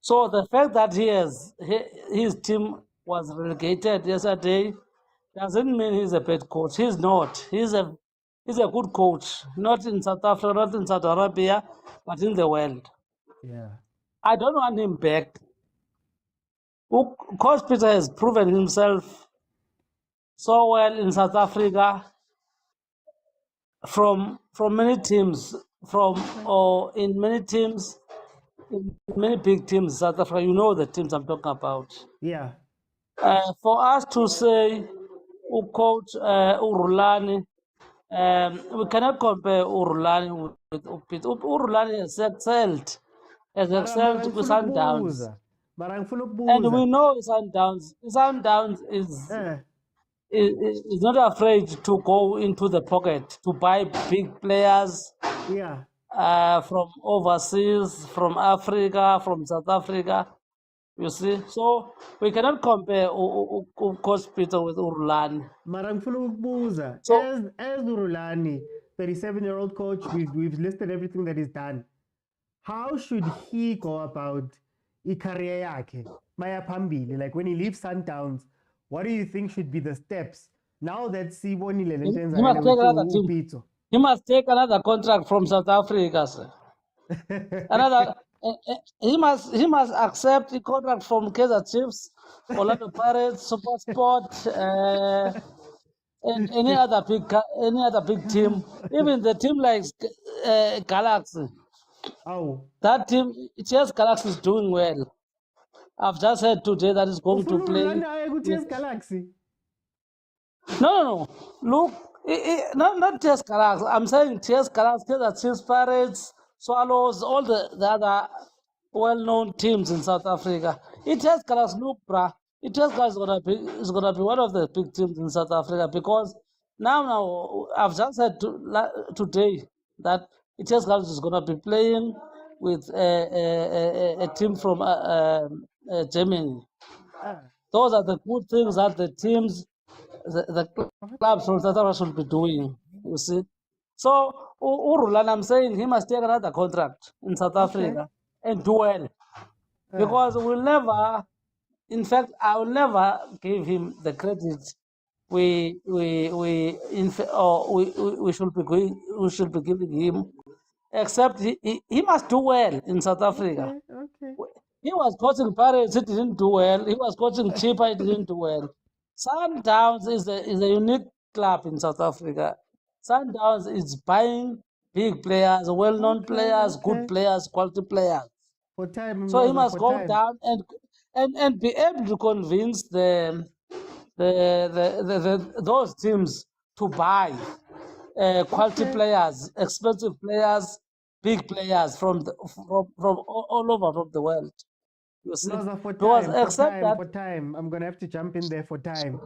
So the fact that his team was relegated yesterday doesn't mean he's a bad coach. He's not. He's a good coach, not in South Africa, not in Saudi Arabia, but in the world. Yeah. I don't want him back. Coach Peter has proven himself so well in South Africa from many teams, in many teams, in many big teams in South Africa. You know the teams I'm talking about. Yeah. For us to say, coach Rulani, we cannot compare Rulani with Pitso. Rulani has excelled with Sundowns. And we know Sundowns is not afraid to go into the pocket to buy big players from overseas, from Africa, from South Africa. You see, so we cannot compare Coach Pitso with Rulani. As Rulani, 37-year-old coach, we've listed everything that he's done. How should he go about career yake? Maya Pambili, like when he leaves Sundowns, what do you think should be the steps now that Sibonile He must take another contract from South Africa, sir. He must accept the contract from Kaizer Chiefs, Orlando Pirates, SuperSport, and any other big team, even the team like Galaxy. Oh, that team, yes, Galaxy is doing well. I've just heard today that it's going to play. Galaxy. No. Look, not just Galaxy. I'm saying just Galaxy, Kaizer Chiefs, Pirates, Swallows, all the other well-known teams in South Africa. It has Galaxy. Look, bruh. It has Galaxy is gonna be one of the big teams in South Africa because now I've just heard today that it has Galaxy is gonna be playing with a team from Germany. Those are the good things that the teams, the clubs from South Africa should be doing. You see, so Urulan, I'm saying he must take another contract in South Africa and do well, because we'll never. In fact, I will never give him the credit we should be going, we should be giving him. Except he must do well in South Africa. Okay. He was coaching Pirates, he didn't do well. He was coaching Chippa, he didn't do well. Sundowns is a unique club in South Africa. Sundowns is buying big players, well-known players, good players, quality players. For time, So he Mloza, must for go time. down and be able to convince those teams to buy quality players, expensive players, big players from all over from the world. You see, Mloza, for because time, except that, for time. I'm gonna have to jump in there for time.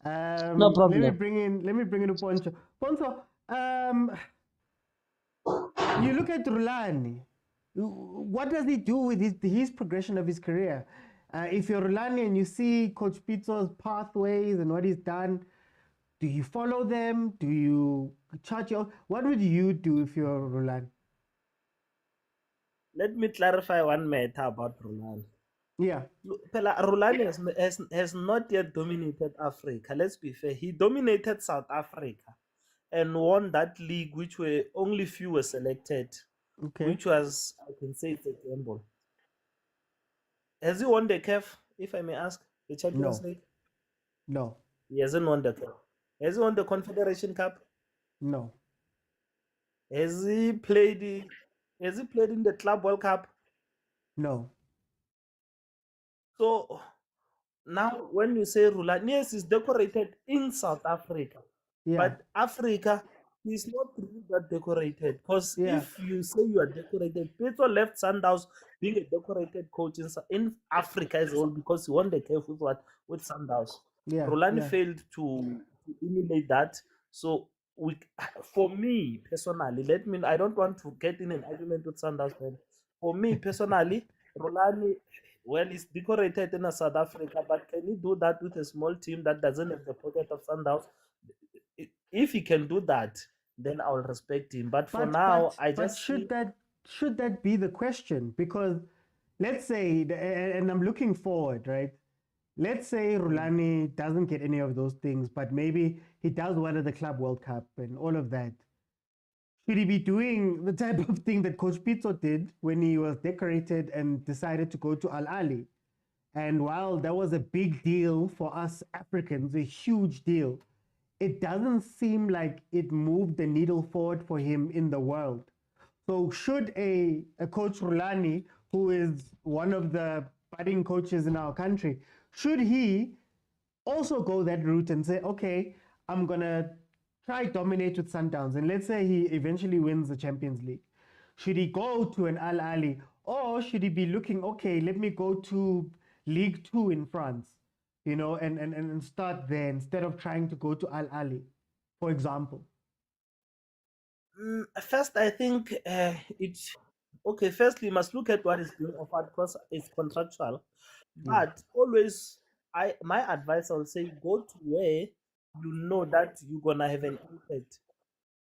no Let me problem. bring in Poncho. Poncho, you look at Rulani. What does he do with his progression of his career? If you're Rulani and you see Coach Pitso's pathways and what he's done, do you follow them? Do you chart your? What would you do if you're Rulani? Let me clarify one matter about Rulani. Yeah. Rulani has not yet dominated Africa. Let's be fair. He dominated South Africa and won that league, which were only few were selected. Okay. Which was, I can say, it's a gamble. Has he won the CAF, if I may ask, the Champions League? No. He hasn't won the CAF. Has he won the Confederation Cup? No. Has he played in the Club World Cup? No. So now when you say Rulani, yes, he's decorated in South Africa. Yeah. But Africa is not really that decorated. Because if you say you are decorated, Pitso left Sundowns being a decorated coach in Africa as well because he won the CAF with Sundowns. Yeah. Rulani yeah. failed to emulate that. So for me personally, I don't want to get in an argument with Sundowns. For me personally, Rulani, well, he's decorated in South Africa, but can he do that with a small team that doesn't have the pocket of Sundowns? If he can do that, then I'll respect him. But for now, I just should that be the question? Because let's say, and I'm looking forward, right? Let's say Rulani doesn't get any of those things, but maybe he does well at the Club World Cup and all of that. Should he be doing the type of thing that Coach Pitso did when he was decorated and decided to go to Ahly? And while that was a big deal for us Africans, a huge deal, it doesn't seem like it moved the needle forward for him in the world. So should a Coach Rulani, who is one of the budding coaches in our country, should he also go that route and say, okay, I'm going to try dominate with Sundowns, and let's say he eventually wins the Champions League. Should he go to an Ahly, or should he be looking, okay, let me go to League 2 in France, and start there instead of trying to go to Ahly, for example? First, I think firstly, you must look at what is being offered because it's contractual. But always, my advice, I'll say, go to where you know that you're going to have an impact.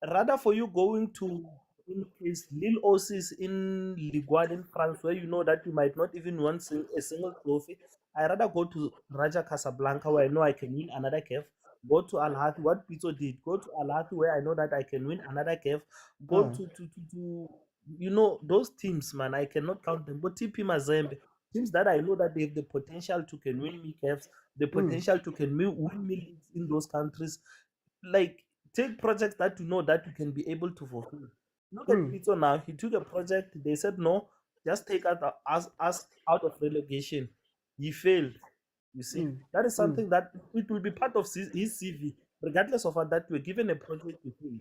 Rather for you going to, in case, Lille Osis in Ligue 1 in France, where you know that you might not even win a single trophy, I rather go to Raja Casablanca, where I know I can win another CAF. Go to Al Ahly, what Pitso did. Go to Al Ahly, where I know that I can win another CAF. Go to those teams, man, I cannot count them. But TP Mazembe, teams that I know that they have the potential to can win me CAFs, the potential to can win me leagues in those countries. Like, take projects that you know that you can be able to fulfill. Look at Pitso now. He took a project. They said, no, just take us out of relegation. He failed. You see, that is something that it will be part of his CV, regardless of that we're given a project to fail.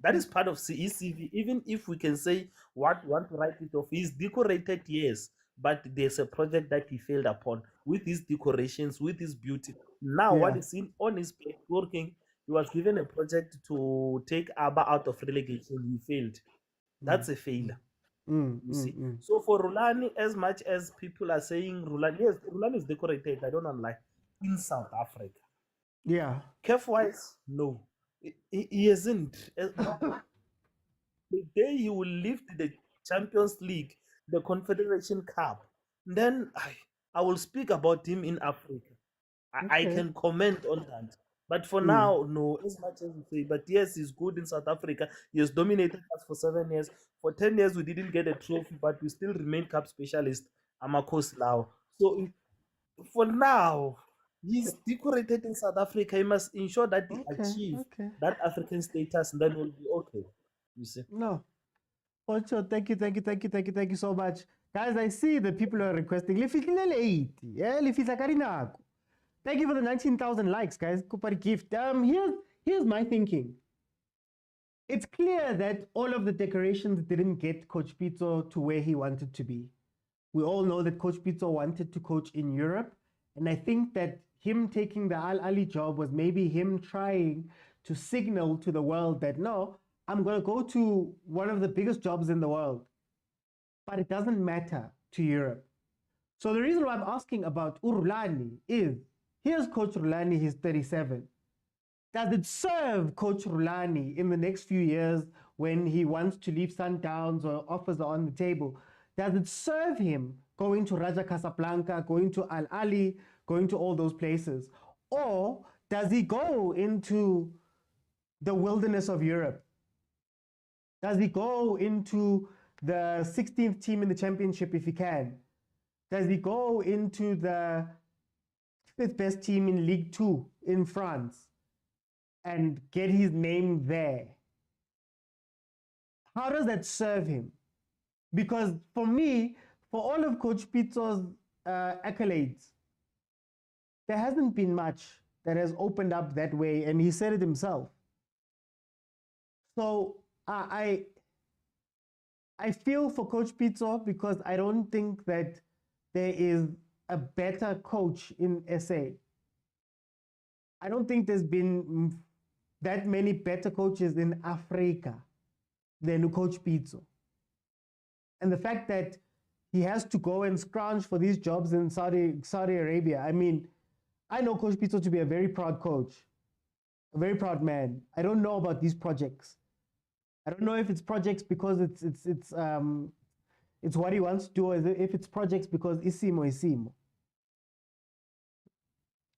That is part of his CV. Even if we can say what we want to write it off, he's decorated, yes, but there's a project that he failed upon with his decorations, with his beauty. Now, what is on his plate working? He was given a project to take Abba out of relegation. He failed. That's a failure. You see. So for Rulani, as much as people are saying Rulani, yes, Rulani is decorated, I don't unlike, in South Africa. Yeah. CAF-wise, no. He isn't. The day he will lift the Champions League, the Confederation Cup, then I will speak about him in Africa. I can comment on that. But for now, no, as much as we say, but yes, he's good in South Africa. He has dominated us for 7 years. For 10 years, we didn't get a trophy, but we still remain cup specialist. Amakos now. So for now, he's decorated in South Africa. He must ensure that he achieves that African status, and then we'll be okay. You see? No. Ocho, thank you so much. Guys, I see the people are requesting. Lifihlele 80. Yeah, lifihla karinako. Thank you for the 19,000 likes, guys. Kupari gift. Here's my thinking. It's clear that all of the decorations didn't get Coach Pitso to where he wanted to be. We all know that Coach Pitso wanted to coach in Europe. And I think that him taking the Ahly job was maybe him trying to signal to the world that, no, I'm going to go to one of the biggest jobs in the world. But it doesn't matter to Europe. So the reason why I'm asking about Rulani is, here's Coach Rulani, he's 37. Does it serve Coach Rulani in the next few years when he wants to leave Sundowns or offers are on the table? Does it serve him going to Raja Casablanca, going to Ahly, going to all those places? Or does he go into the wilderness of Europe? Does he go into the 16th team in the championship if he can? Does he go into the 5th best team in League 2 in France and get his name there? How does that serve him? Because for me, for all of Coach Pitso's accolades, there hasn't been much that has opened up that way, and he said it himself. So I feel for Coach Pitso because I don't think that there is a better coach in SA. I don't think there's been that many better coaches in Africa than Coach Pitso. And the fact that he has to go and scrounge for these jobs in Saudi Arabia. I mean, I know Coach Pitso to be a very proud coach, a very proud man. I don't know about these projects. I don't know if it's projects because it's what he wants to do, or if it's projects because isimo.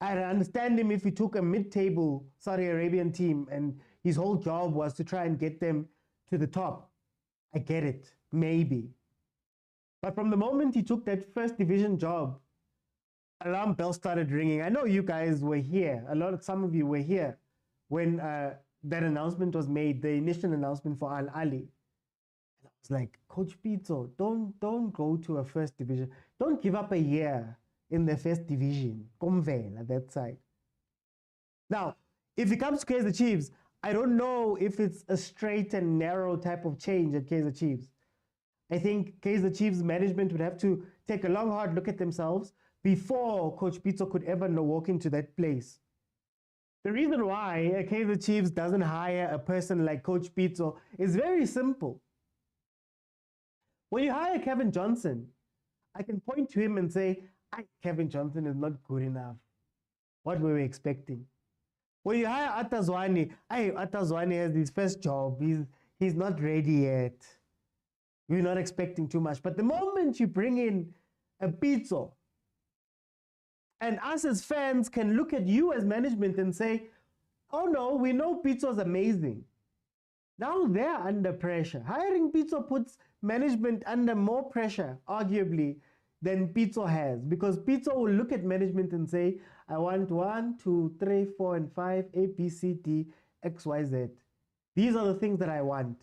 I understand him if he took a mid-table Saudi Arabian team and his whole job was to try and get them to the top. I get it, maybe. But from the moment he took that first division job, alarm bells started ringing. I know you guys were here. Some of you were here when that announcement was made, the initial announcement for Ahly. And I was like, Coach Pitso, don't go to a first division. Don't give up a year in the first division. Komvela, at that side. Now, if it comes to Kaizer Chiefs, I don't know if it's a straight and narrow type of change at Kaizer Chiefs. I think Kaizer Chiefs management would have to take a long, hard look at themselves before Coach Pitso could ever walk into that place. The reason why Kaizer Chiefs doesn't hire a person like Coach Pitso is very simple. When you hire Kevin Johnson, I can point to him and say, Kevin Johnson is not good enough. What were we expecting? When you hire Atazwani, Atazwani has his first job. He's not ready yet. We're not expecting too much. But the moment you bring in a Pitso, and us as fans can look at you as management and say, oh no, we know Pitso's amazing. Now they're under pressure. Hiring Pitso puts management under more pressure, arguably, than Pitso has. Because Pitso will look at management and say, I want 1, 2, 3, 4, and 5, A, B, C, D, X, Y, Z. These are the things that I want.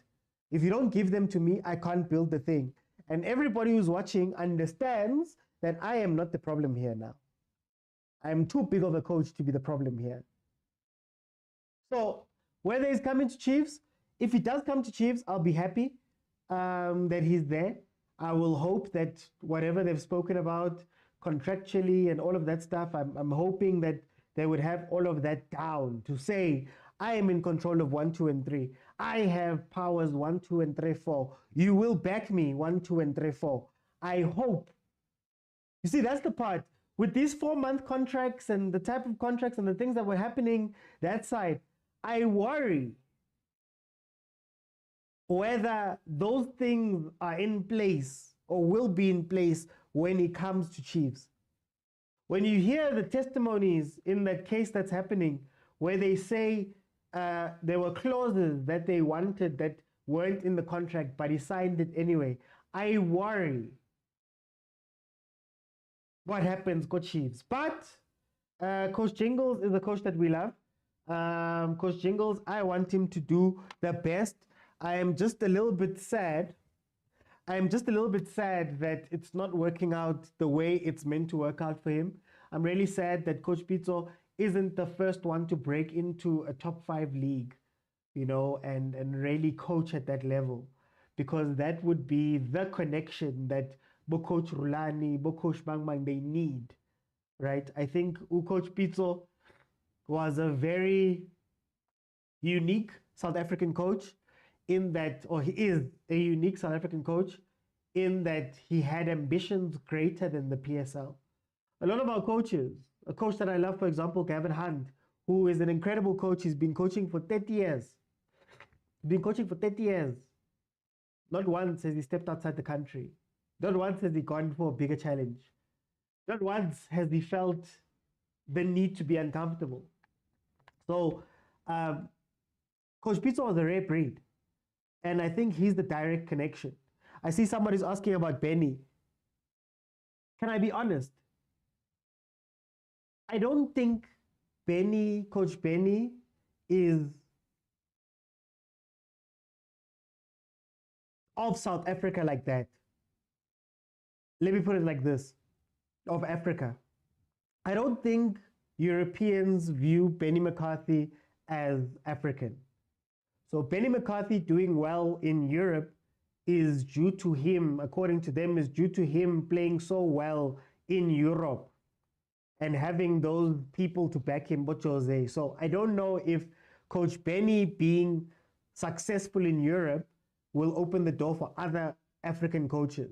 If you don't give them to me, I can't build the thing. And everybody who's watching understands that I am not the problem here now. I'm too big of a coach to be the problem here. So whether he's coming to Chiefs, if he does come to Chiefs, I'll be happy that he's there. I will hope that whatever they've spoken about contractually and all of that stuff, I'm hoping that they would have all of that down to say, I am in control of 1, 2, and 3. I have powers 1, 2, and 3, 4. You will back me 1, 2, and 3, 4. I hope. You see, that's the part. With these 4-month contracts and the type of contracts and the things that were happening that side, I worry whether those things are in place or will be in place when it comes to Chiefs. When you hear the testimonies in that case that's happening, where they say there were clauses that they wanted that weren't in the contract, but he signed it anyway. I worry what happens, Coach Chiefs. But Coach Jingles is a coach that we love. Coach Jingles, I want him to do the best. I am just a little bit sad. That it's not working out the way it's meant to work out for him. I'm really sad that Coach Pitso isn't the first one to break into a top 5 league, you know, and really coach at that level, because that would be the connection that Coach Rulani, Coach Bangmang, they need, right? I think Coach Pitso was a very unique South African coach in that, or he is a unique South African coach in that he had ambitions greater than the PSL. A lot of our coaches, a coach that I love, for example, Gavin, who is an incredible coach, he's been coaching for 30 years. Not once has he stepped outside the country. Not once has he gone for a bigger challenge. Not once has he felt the need to be uncomfortable. So, Coach Pitso was a rare breed. And I think he's the direct connection. I see somebody's asking about Benny. Can I be honest? I don't think Coach Benny is of South Africa like that. Let me put it like this, of Africa. I don't think Europeans view Benny McCarthy as African. So Benny McCarthy doing well in Europe is due to him, according to them, is due to him playing so well in Europe and having those people to back him, but Jose. So I don't know if Coach Benny being successful in Europe will open the door for other African coaches.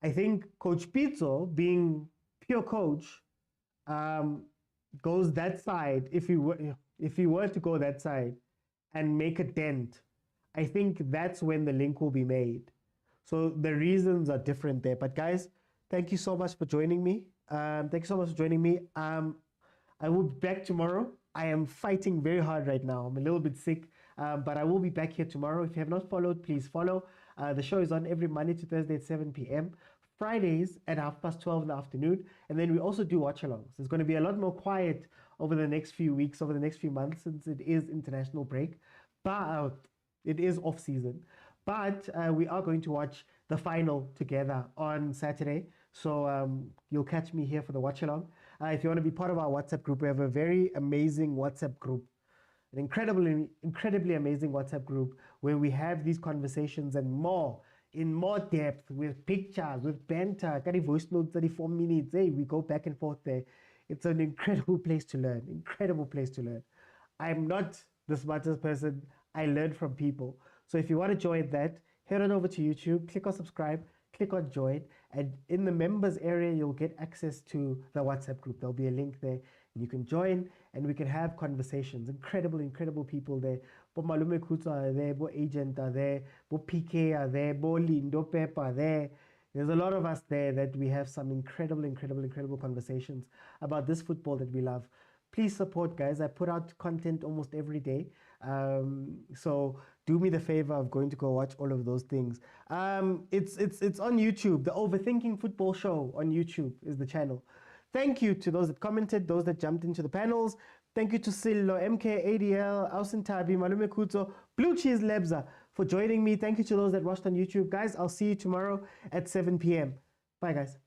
I think Coach Pitso, being pure coach, goes that side. If he were to go that side and make a dent, I think that's when the link will be made. So the reasons are different there. But guys, thank you so much for joining me. I will be back tomorrow. I am fighting very hard right now. I'm a little bit sick, but I will be back here tomorrow. If you have not followed, please follow. The show is on every Monday to Thursday at 7 p.m. Fridays at 12:30 in the afternoon. And then we also do watch-alongs. It's going to be a lot more quiet over the next few weeks, over the next few months, since it is international break. But it is off-season. But we are going to watch the final together on Saturday. So you'll catch me here for the watch-along. If you want to be part of our WhatsApp group, we have a very amazing WhatsApp group. An incredibly amazing WhatsApp group where we have these conversations and more, in more depth, with pictures, with banter, got voice notes, 34 minutes. Hey, we go back and forth there. It's an incredible place to learn. I'm not the smartest person. I learn from people. So if you want to join that, head on over to YouTube, click on subscribe, click on join, and in the members area, you'll get access to the WhatsApp group. There'll be a link there, and you can join, and we can have conversations. Incredible people there. Bo Malume Kutsu are there, Bo Agent are there, Bo PK are there, Bo Lindo Pep are there. There's a lot of us there that we have some incredible conversations about this football that we love. Please support, guys. I put out content almost every day. So do me the favor of going to go watch all of those things. It's on YouTube. The Overthinking Football Show on YouTube is the channel. Thank you to those that commented, those that jumped into the panels. Thank you to Sillo, MKADL, Ausintabi, Malume Kutso, Blue Cheese Lebza for joining me. Thank you to those that watched on YouTube. Guys, I'll see you tomorrow at 7 p.m. Bye, guys.